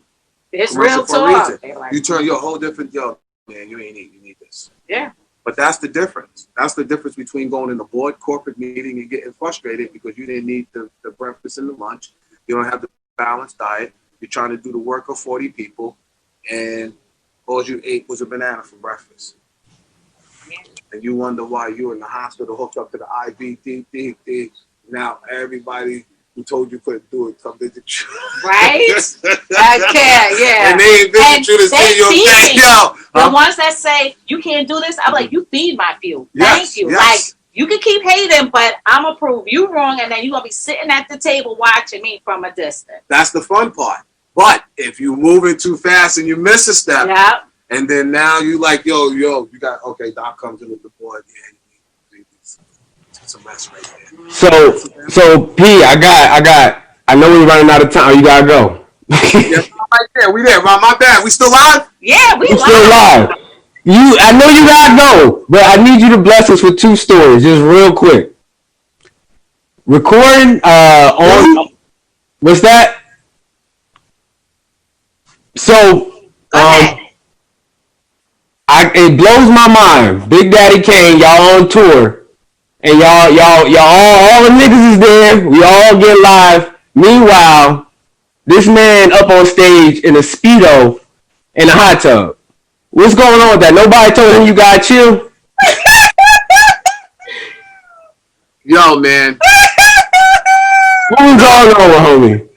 it's commercial real for a reason. Like, you turn your whole different, yo, man, you need this. Yeah. But that's the difference. That's the difference between going in a board corporate meeting and getting frustrated because you didn't need the breakfast and the lunch. You don't have the balanced diet. You're trying to do the work of 40 people, and all you ate was a banana for breakfast. Yeah. And you wonder why you're in the hospital hooked up to the IV. Now everybody who told you couldn't do it come visit you. Right? Okay, yeah. And they visit you to see your thing. Yo. The ones that say you can't do this, I'm like, you feed my fuel. Yes, Thank you. yes. Like, you can keep hating, but I'm going to prove you wrong, and then you're going to be sitting at the table watching me from a distance. That's the fun part. But if you moving too fast and you miss a step, and then now you like, yo, you got, okay, Doc comes in with the board. Yeah, you need some rest right there. So P, I know we're running out of time. You gotta go. Yeah, right there. We there. My bad. We still live? Yeah, we're still live. I know you gotta go, but I need you to bless us with 2 stories, just real quick. Recording on what's that? So it blows my mind. Big Daddy Kane, y'all on tour, and y'all all the niggas is there. We all get live. Meanwhile, this man up on stage in a Speedo in a hot tub. What's going on with that? Nobody told him you gotta chill? Yo, man. What was going on, homie?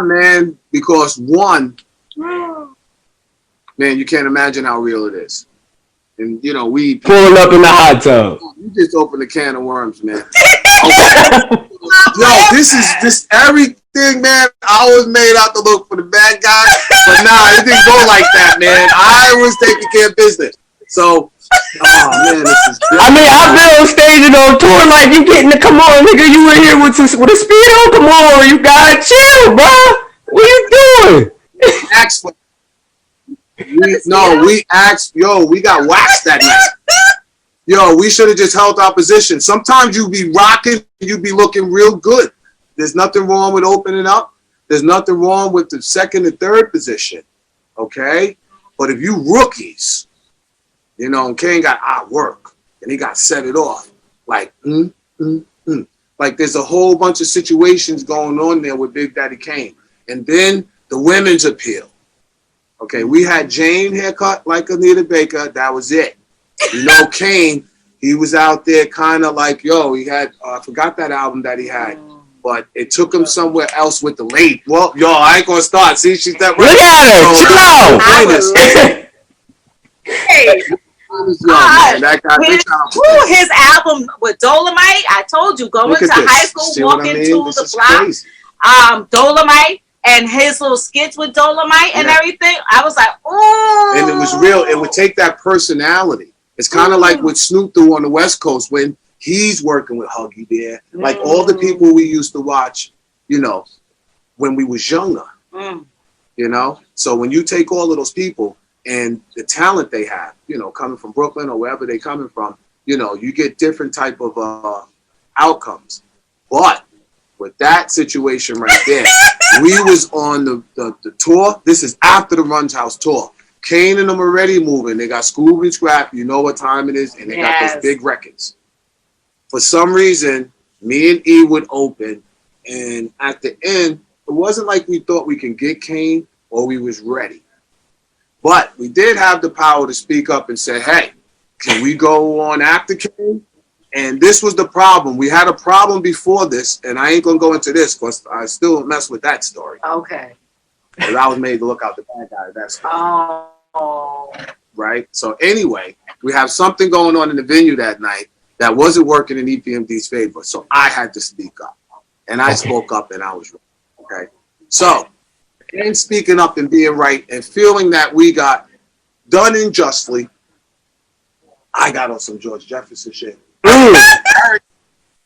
Man, because one, man, you can't imagine how real it is. And, you know, we... Pulling up in the hot tub. You just opened a can of worms, man. Yo, this everything, man. I was made out to look for the bad guy, but nah, it didn't go like that, man. I was taking care of business. So, oh man, this is different. I mean, I've been on stage and on tour like you getting to come on, nigga. You in here with a Speedo? Come on, you gotta chill, bro. What you doing? We got waxed that night. Yo, we should have just held our position. Sometimes you be rocking, you be looking real good. There's nothing wrong with opening up, There's nothing wrong with the second and third position, okay? But if you rookies, you know, and Kane got out work and he got set it off, like, like there's a whole bunch of situations going on there with Big Daddy Kane. And then the women's appeal. Okay, we had Jane haircut like Anita Baker. That was it. You know, Kane, he was out there kind of like, yo, he had, I forgot that album that he had, but it took him somewhere else with the late. Well, yo, I ain't gonna start. See, she's that. Look at her. Chill out. Hey. His album with Dolomite, I told you, going to high school, walking to the block, Dolomite, and his little skits with Dolomite and everything. I was like, oh. And it was real. It would take that personality. It's kind of like what Snoop do on the West Coast when he's working with Huggy Bear. Like all the people we used to watch, you know, when we was younger. You know? So when you take all of those people and the talent they have, you know, coming from Brooklyn or wherever they coming from, you know, you get different type of outcomes. But with that situation right there, we was on the tour. This is after the Run's House tour. Kane and them already moving. They got Scoob and Scrap. You know what time it is. And they got those big records. For some reason, me and E would open. And at the end, it wasn't like we thought we can get Kane or we was ready. But we did have the power to speak up and say, hey, can we go on after Kane? And this was the problem. We had a problem before this, and I ain't going to go into this because I still mess with that story. Okay. Because I was made to look out the bad guy of that story. Oh. Right? So anyway, we have something going on in the venue that night that wasn't working in Epmd's favor. So I had to speak up. And I spoke up, and I was right. Okay? So, and speaking up and being right and feeling that we got done unjustly, I got on some George Jefferson shit.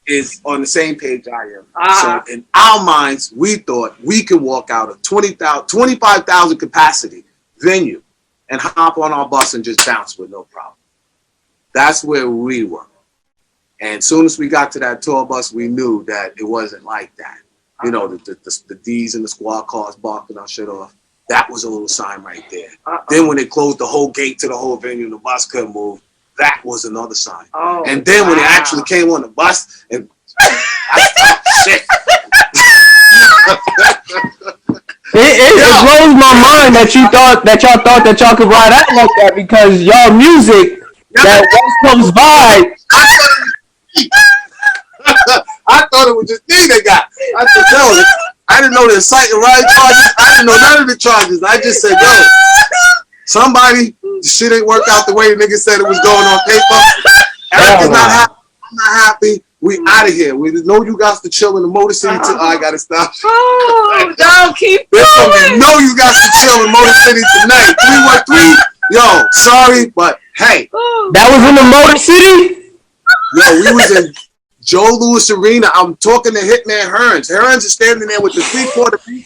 Is on the same page I am. So in our minds, we thought we could walk out of 25,000 capacity venue and hop on our bus and just bounce with no problem. That's where we were. And as soon as we got to that tour bus, we knew that it wasn't like that. You know, the D's and the squad cars barking our shit off. That was a little sign right there. Then when they closed the whole gate to the whole venue and the bus couldn't move, that was another sign. And then when they actually came on the bus, and shit. It blows my mind that y'all thought that y'all could ride out like that because y'all music, that West Coast vibe. I thought it was just me they got. I didn't know the cite and riot charges. I didn't know none of the charges. I just said, yo, somebody, the shit ain't worked out the way the nigga said it was going on paper. Everything's not happy. I'm not happy. We out of here. We know you guys to chill in the Motor City. I gotta stop. Oh, no, keep going. No, you guys to chill in Motor City tonight. 313. Yo, sorry, but hey. That was in the Motor City? Yo, we was in Joe Louis Arena. I'm talking to Hitman Hearns. Hearns is standing there with the three-quarter. Three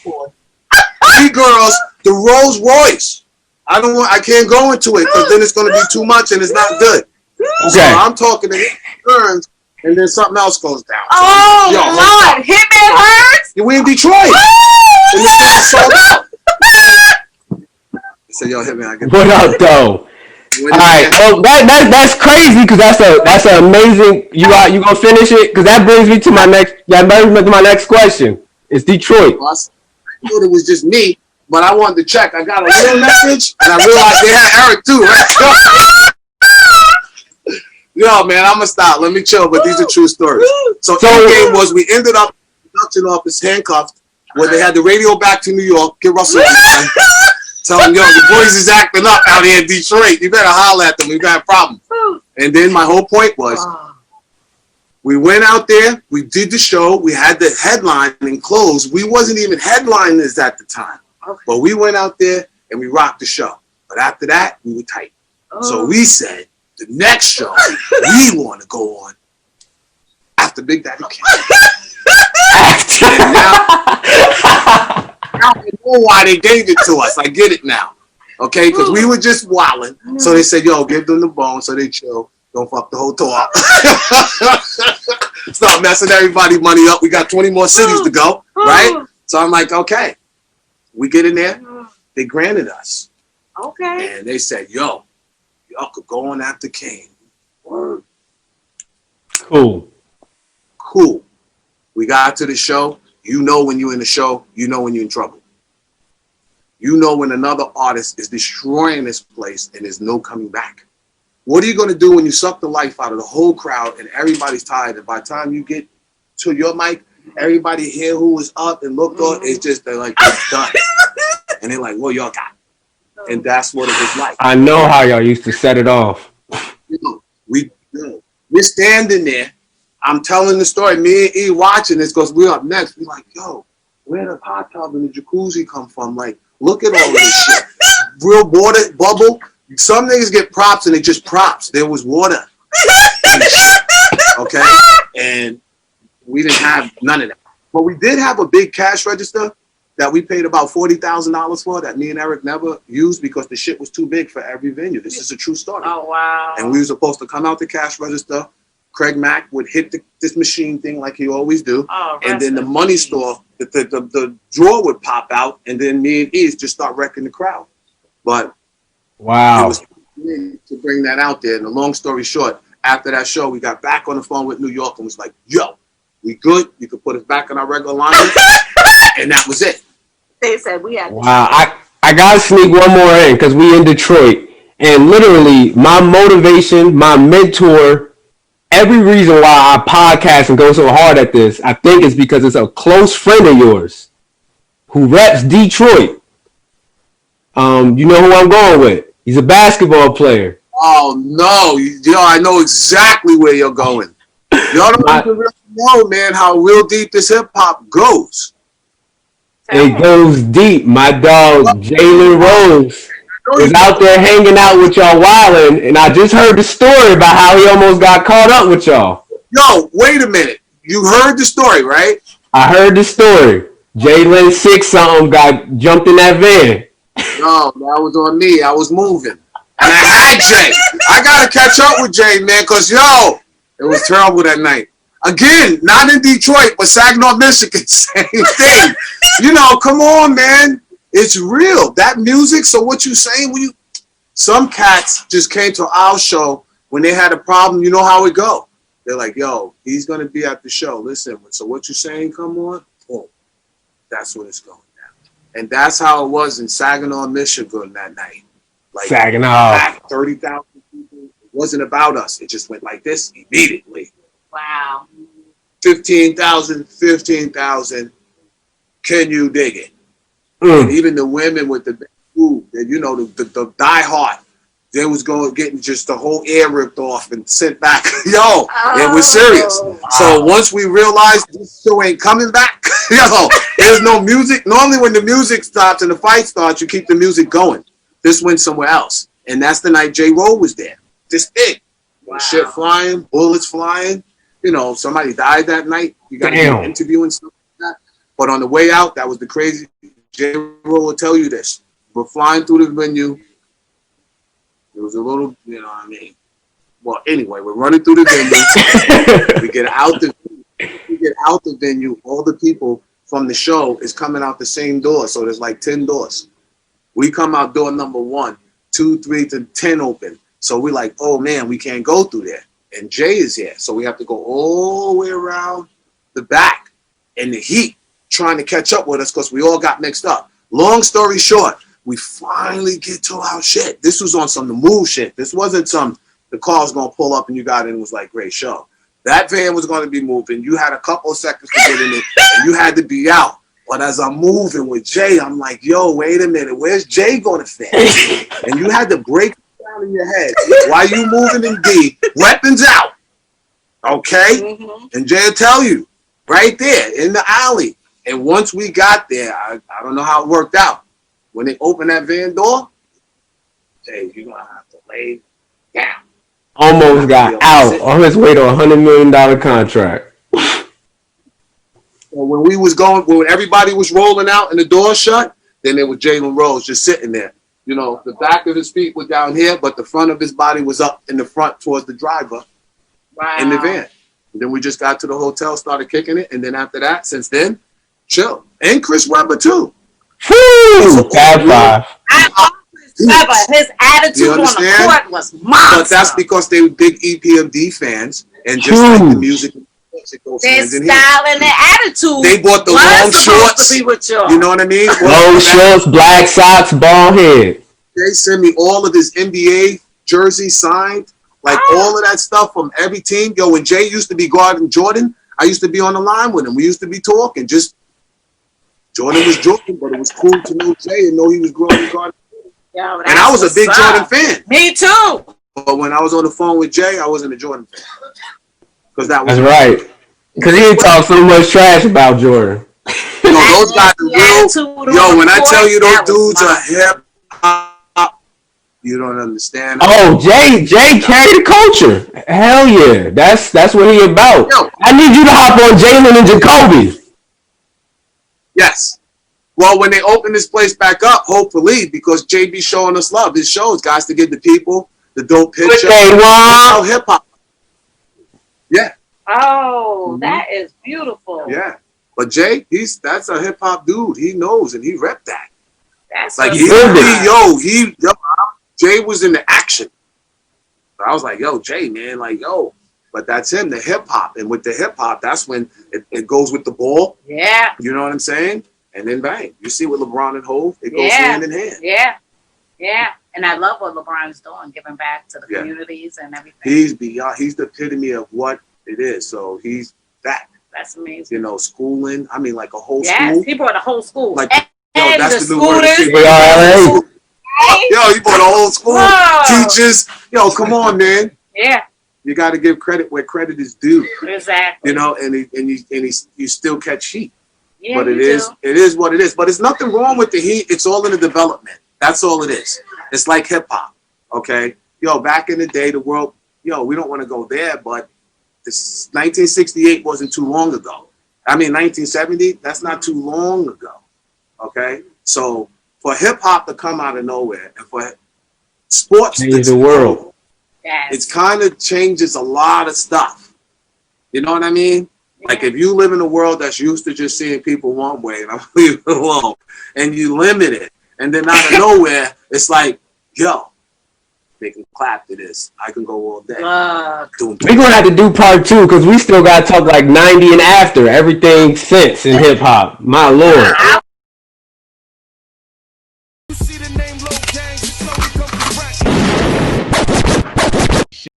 girls, the Rolls Royce. I can't go into it because then it's going to be too much and it's not good. Okay. So I'm talking to Hearns, and then something else goes down. Oh, so, Lord. Hitman Hearns? We in Detroit. And this thing is sold out. I said, yo, Hitman, I get what up, though? All right, well, that's crazy because that's an amazing. You gonna finish it because that brings me to my next question. It's Detroit. Well, I thought it was just me, but I wanted to check. I got a little message, and I realized they had Eric too, right? Yo, man, I'm gonna stop. Let me chill, but these are true stories. So the game was we ended up in the production office handcuffed, where they had the radio back to New York. Get Russell. Tell them, yo, the boys is acting up out here in Detroit. You better holler at them. We got a problem. And then my whole point was, we went out there. We did the show. We had the headline and close. We wasn't even headliners at the time. But we went out there and we rocked the show. But after that, we were tight. So we said, the next show we want to go on after Big Daddy Kane. And now, I don't know why they gave it to us. I get it now. Okay? Because we were just wilding. So they said, yo, give them the bone so they chill. Don't fuck the whole tour up. Stop messing everybody's money up. We got 20 more cities to go. Right? So I'm like, okay. We get in there. They granted us. Okay. And they said, yo, y'all could go on after Kane. Word. Cool. We got to the show. You know when you're in the show, you know when you're in trouble. You know when another artist is destroying this place and there's no coming back. What are you going to do when you suck the life out of the whole crowd and everybody's tired? And by the time you get to your mic, everybody here who was up and looked up, it's just they're done. And they're like, well, y'all got it. And that's what it was like. I know how y'all used to set it off. We're standing there. I'm telling the story. Me and E watching this because we're up next. We're like, yo, where the hot tub and the jacuzzi come from? Like, look at all of this shit. Real water bubble. Some niggas get props and they just props. There was water. Okay? And we didn't have none of that. But we did have a big cash register that we paid about $40,000 for that me and Eric never used because the shit was too big for every venue. This is a true story. Oh, wow. And we were supposed to come out the cash register. Craig Mack would hit this machine thing like he always do. Oh, and then the money store, the drawer would pop out, and then me and Ease just start wrecking the crowd. But wow, it was to bring that out there. And the long story short, after that show, we got back on the phone with New York and was like, yo, we good. You can put us back in our regular lineup. And that was it. They said we had. Wow, I gotta sneak one more in because we in Detroit. And literally, my motivation, my mentor, every reason why I podcast and go so hard at this, I think is because it's a close friend of yours who reps Detroit. You know who I'm going with. He's a basketball player. Oh, no. Yo, I know exactly where you're going. Y'all don't even really know, man, how real deep this hip-hop goes. It goes deep. My dog, Jalen Rose, is out there hanging out with y'all wilding, and I just heard the story about how he almost got caught up with y'all. Yo, wait a minute. You heard the story, right? I heard the story. Jalen 6-something got jumped in that van. No, that was on me. I was moving. And I had Jay. I got to catch up with Jay, man, because, yo, it was terrible that night. Again, not in Detroit, but Saginaw, Michigan, same thing. You know, come on, man. It's real. That music, so what you saying? Some cats just came to our show when they had a problem. You know how it go. They're like, yo, he's going to be at the show. Listen, so what you saying, come on? Boom. That's what it's going down. And that's how it was in Saginaw, Michigan that night. Like, Saginaw. 30,000 people. It wasn't about us. It just went like this immediately. Wow. 15,000. Can you dig it? And even the women with the food, you know, the diehard, they was getting just the whole air ripped off and sent back. Yo, it was serious. Wow. So once we realized this show ain't coming back, yo, there's no music. Normally when the music stops and the fight starts, you keep the music going. This went somewhere else. And that's the night J. Rowe was there. This big. Wow. Shit flying, bullets flying. You know, somebody died that night. You got to do an interview and stuff like that. But on the way out, that was the crazy. J. Rowe will tell you this. We're flying through the venue. It was a little, you know what I mean? Well, anyway, we're running through the venue. We get out the venue. All the people from the show is coming out the same door. So there's like 10 doors. We come out door number 1, 2, 3 to 10 open. So we're like, oh, man, we can't go through there. And Jay is here. So we have to go all the way around the back in the heat trying to catch up with us because we all got mixed up. Long story short, we finally get to our shit. This was on some the move shit. This wasn't some the car's going to pull up and you got in and was like, great show. That van was going to be moving. You had a couple of seconds to get in it and you had to be out. But as I'm moving with Jay, I'm like, yo, wait a minute. Where's Jay going to fit? And you had to break down in your head while you moving in D, weapons out. Okay? Mm-hmm. And Jay will tell you right there in the alley. And once we got there, I don't know how it worked out. When they opened that van door, Jay, you're going to have to lay down. Almost got out on his way to a $100 million contract. When when everybody was rolling out and the door shut, then there was Jalen Rose just sitting there. You know, the back of his feet was down here, but the front of his body was up in the front towards the driver in the van. And then we just got to the hotel, started kicking it. And then after that, since then, chill. And Chris Webber too. Whew, Fab Five. I love Chris Webber. His attitude on the court was monster. But that's because they were big EPMD fans, and just like the music, their style and their attitude. They bought the long shorts. To be with you know what I mean? Long shorts, black socks, ball head. They send me all of his NBA jerseys signed, like all of that stuff from every team. Yo, when Jay used to be guarding Jordan, I used to be on the line with him. We used to be talking. Just Jordan was Jordan, but it was cool to know Jay and know he was growing guarding. Yo, and I was a big Jordan fan. Me too. But when I was on the phone with Jay, I wasn't a Jordan fan. Because that's right. Because he talked so much trash about Jordan. Yo, those guys are real. Yo, when I tell you those dudes are hip hop, you don't understand. Oh, Jay carried the culture. Hell yeah. That's what he about. Yo, I need you to hop on Jalen and Jacoby. Yes. Well, when they open this place back up, hopefully, because JB showing us love. His shows, guys, to give the people the dope picture. How hip hop. Yeah. Oh, that is beautiful. Yeah. But Jay, that's a hip hop dude. He knows and he repped that. That's like Jay was in the action. So I was like, yo, Jay, man, like, yo. But that's him, the hip hop. And with the hip hop, that's when it goes with the ball. Yeah. You know what I'm saying? And then bang. You see with LeBron and Hov, it goes hand in hand. Yeah. Yeah. And I love what LeBron's doing, giving back to the communities and everything. He's the epitome of what it is. So he's that. That's amazing. You know, schooling. I mean, like a whole school. Yes, he brought a whole school. Like, and that's the the new word. Yo, he brought a whole school. Whoa. Teachers. Yo, come on, man. Yeah. You got to give credit where credit is due. Exactly. You know, and you still catch heat. Yeah, but it is what it is. But it's nothing wrong with the heat. It's all in the development. That's all it is. It's like hip hop. Okay. Yo, back in the day, the world, we don't want to go there, but this 1968 wasn't too long ago. I mean, 1970, that's not too long ago. Okay. So for hip hop to come out of nowhere and for sports to change the world, it kind of changes a lot of stuff. You know what I mean? Like if you live in a world that's used to just seeing people one way, and I'm leaving it alone, and you limit it, and then out of nowhere, it's like, yo, they can clap to this. I can go all day. We're gonna have to do part 2 because we still gotta talk like 90 and after everything since in hip hop. My lord. I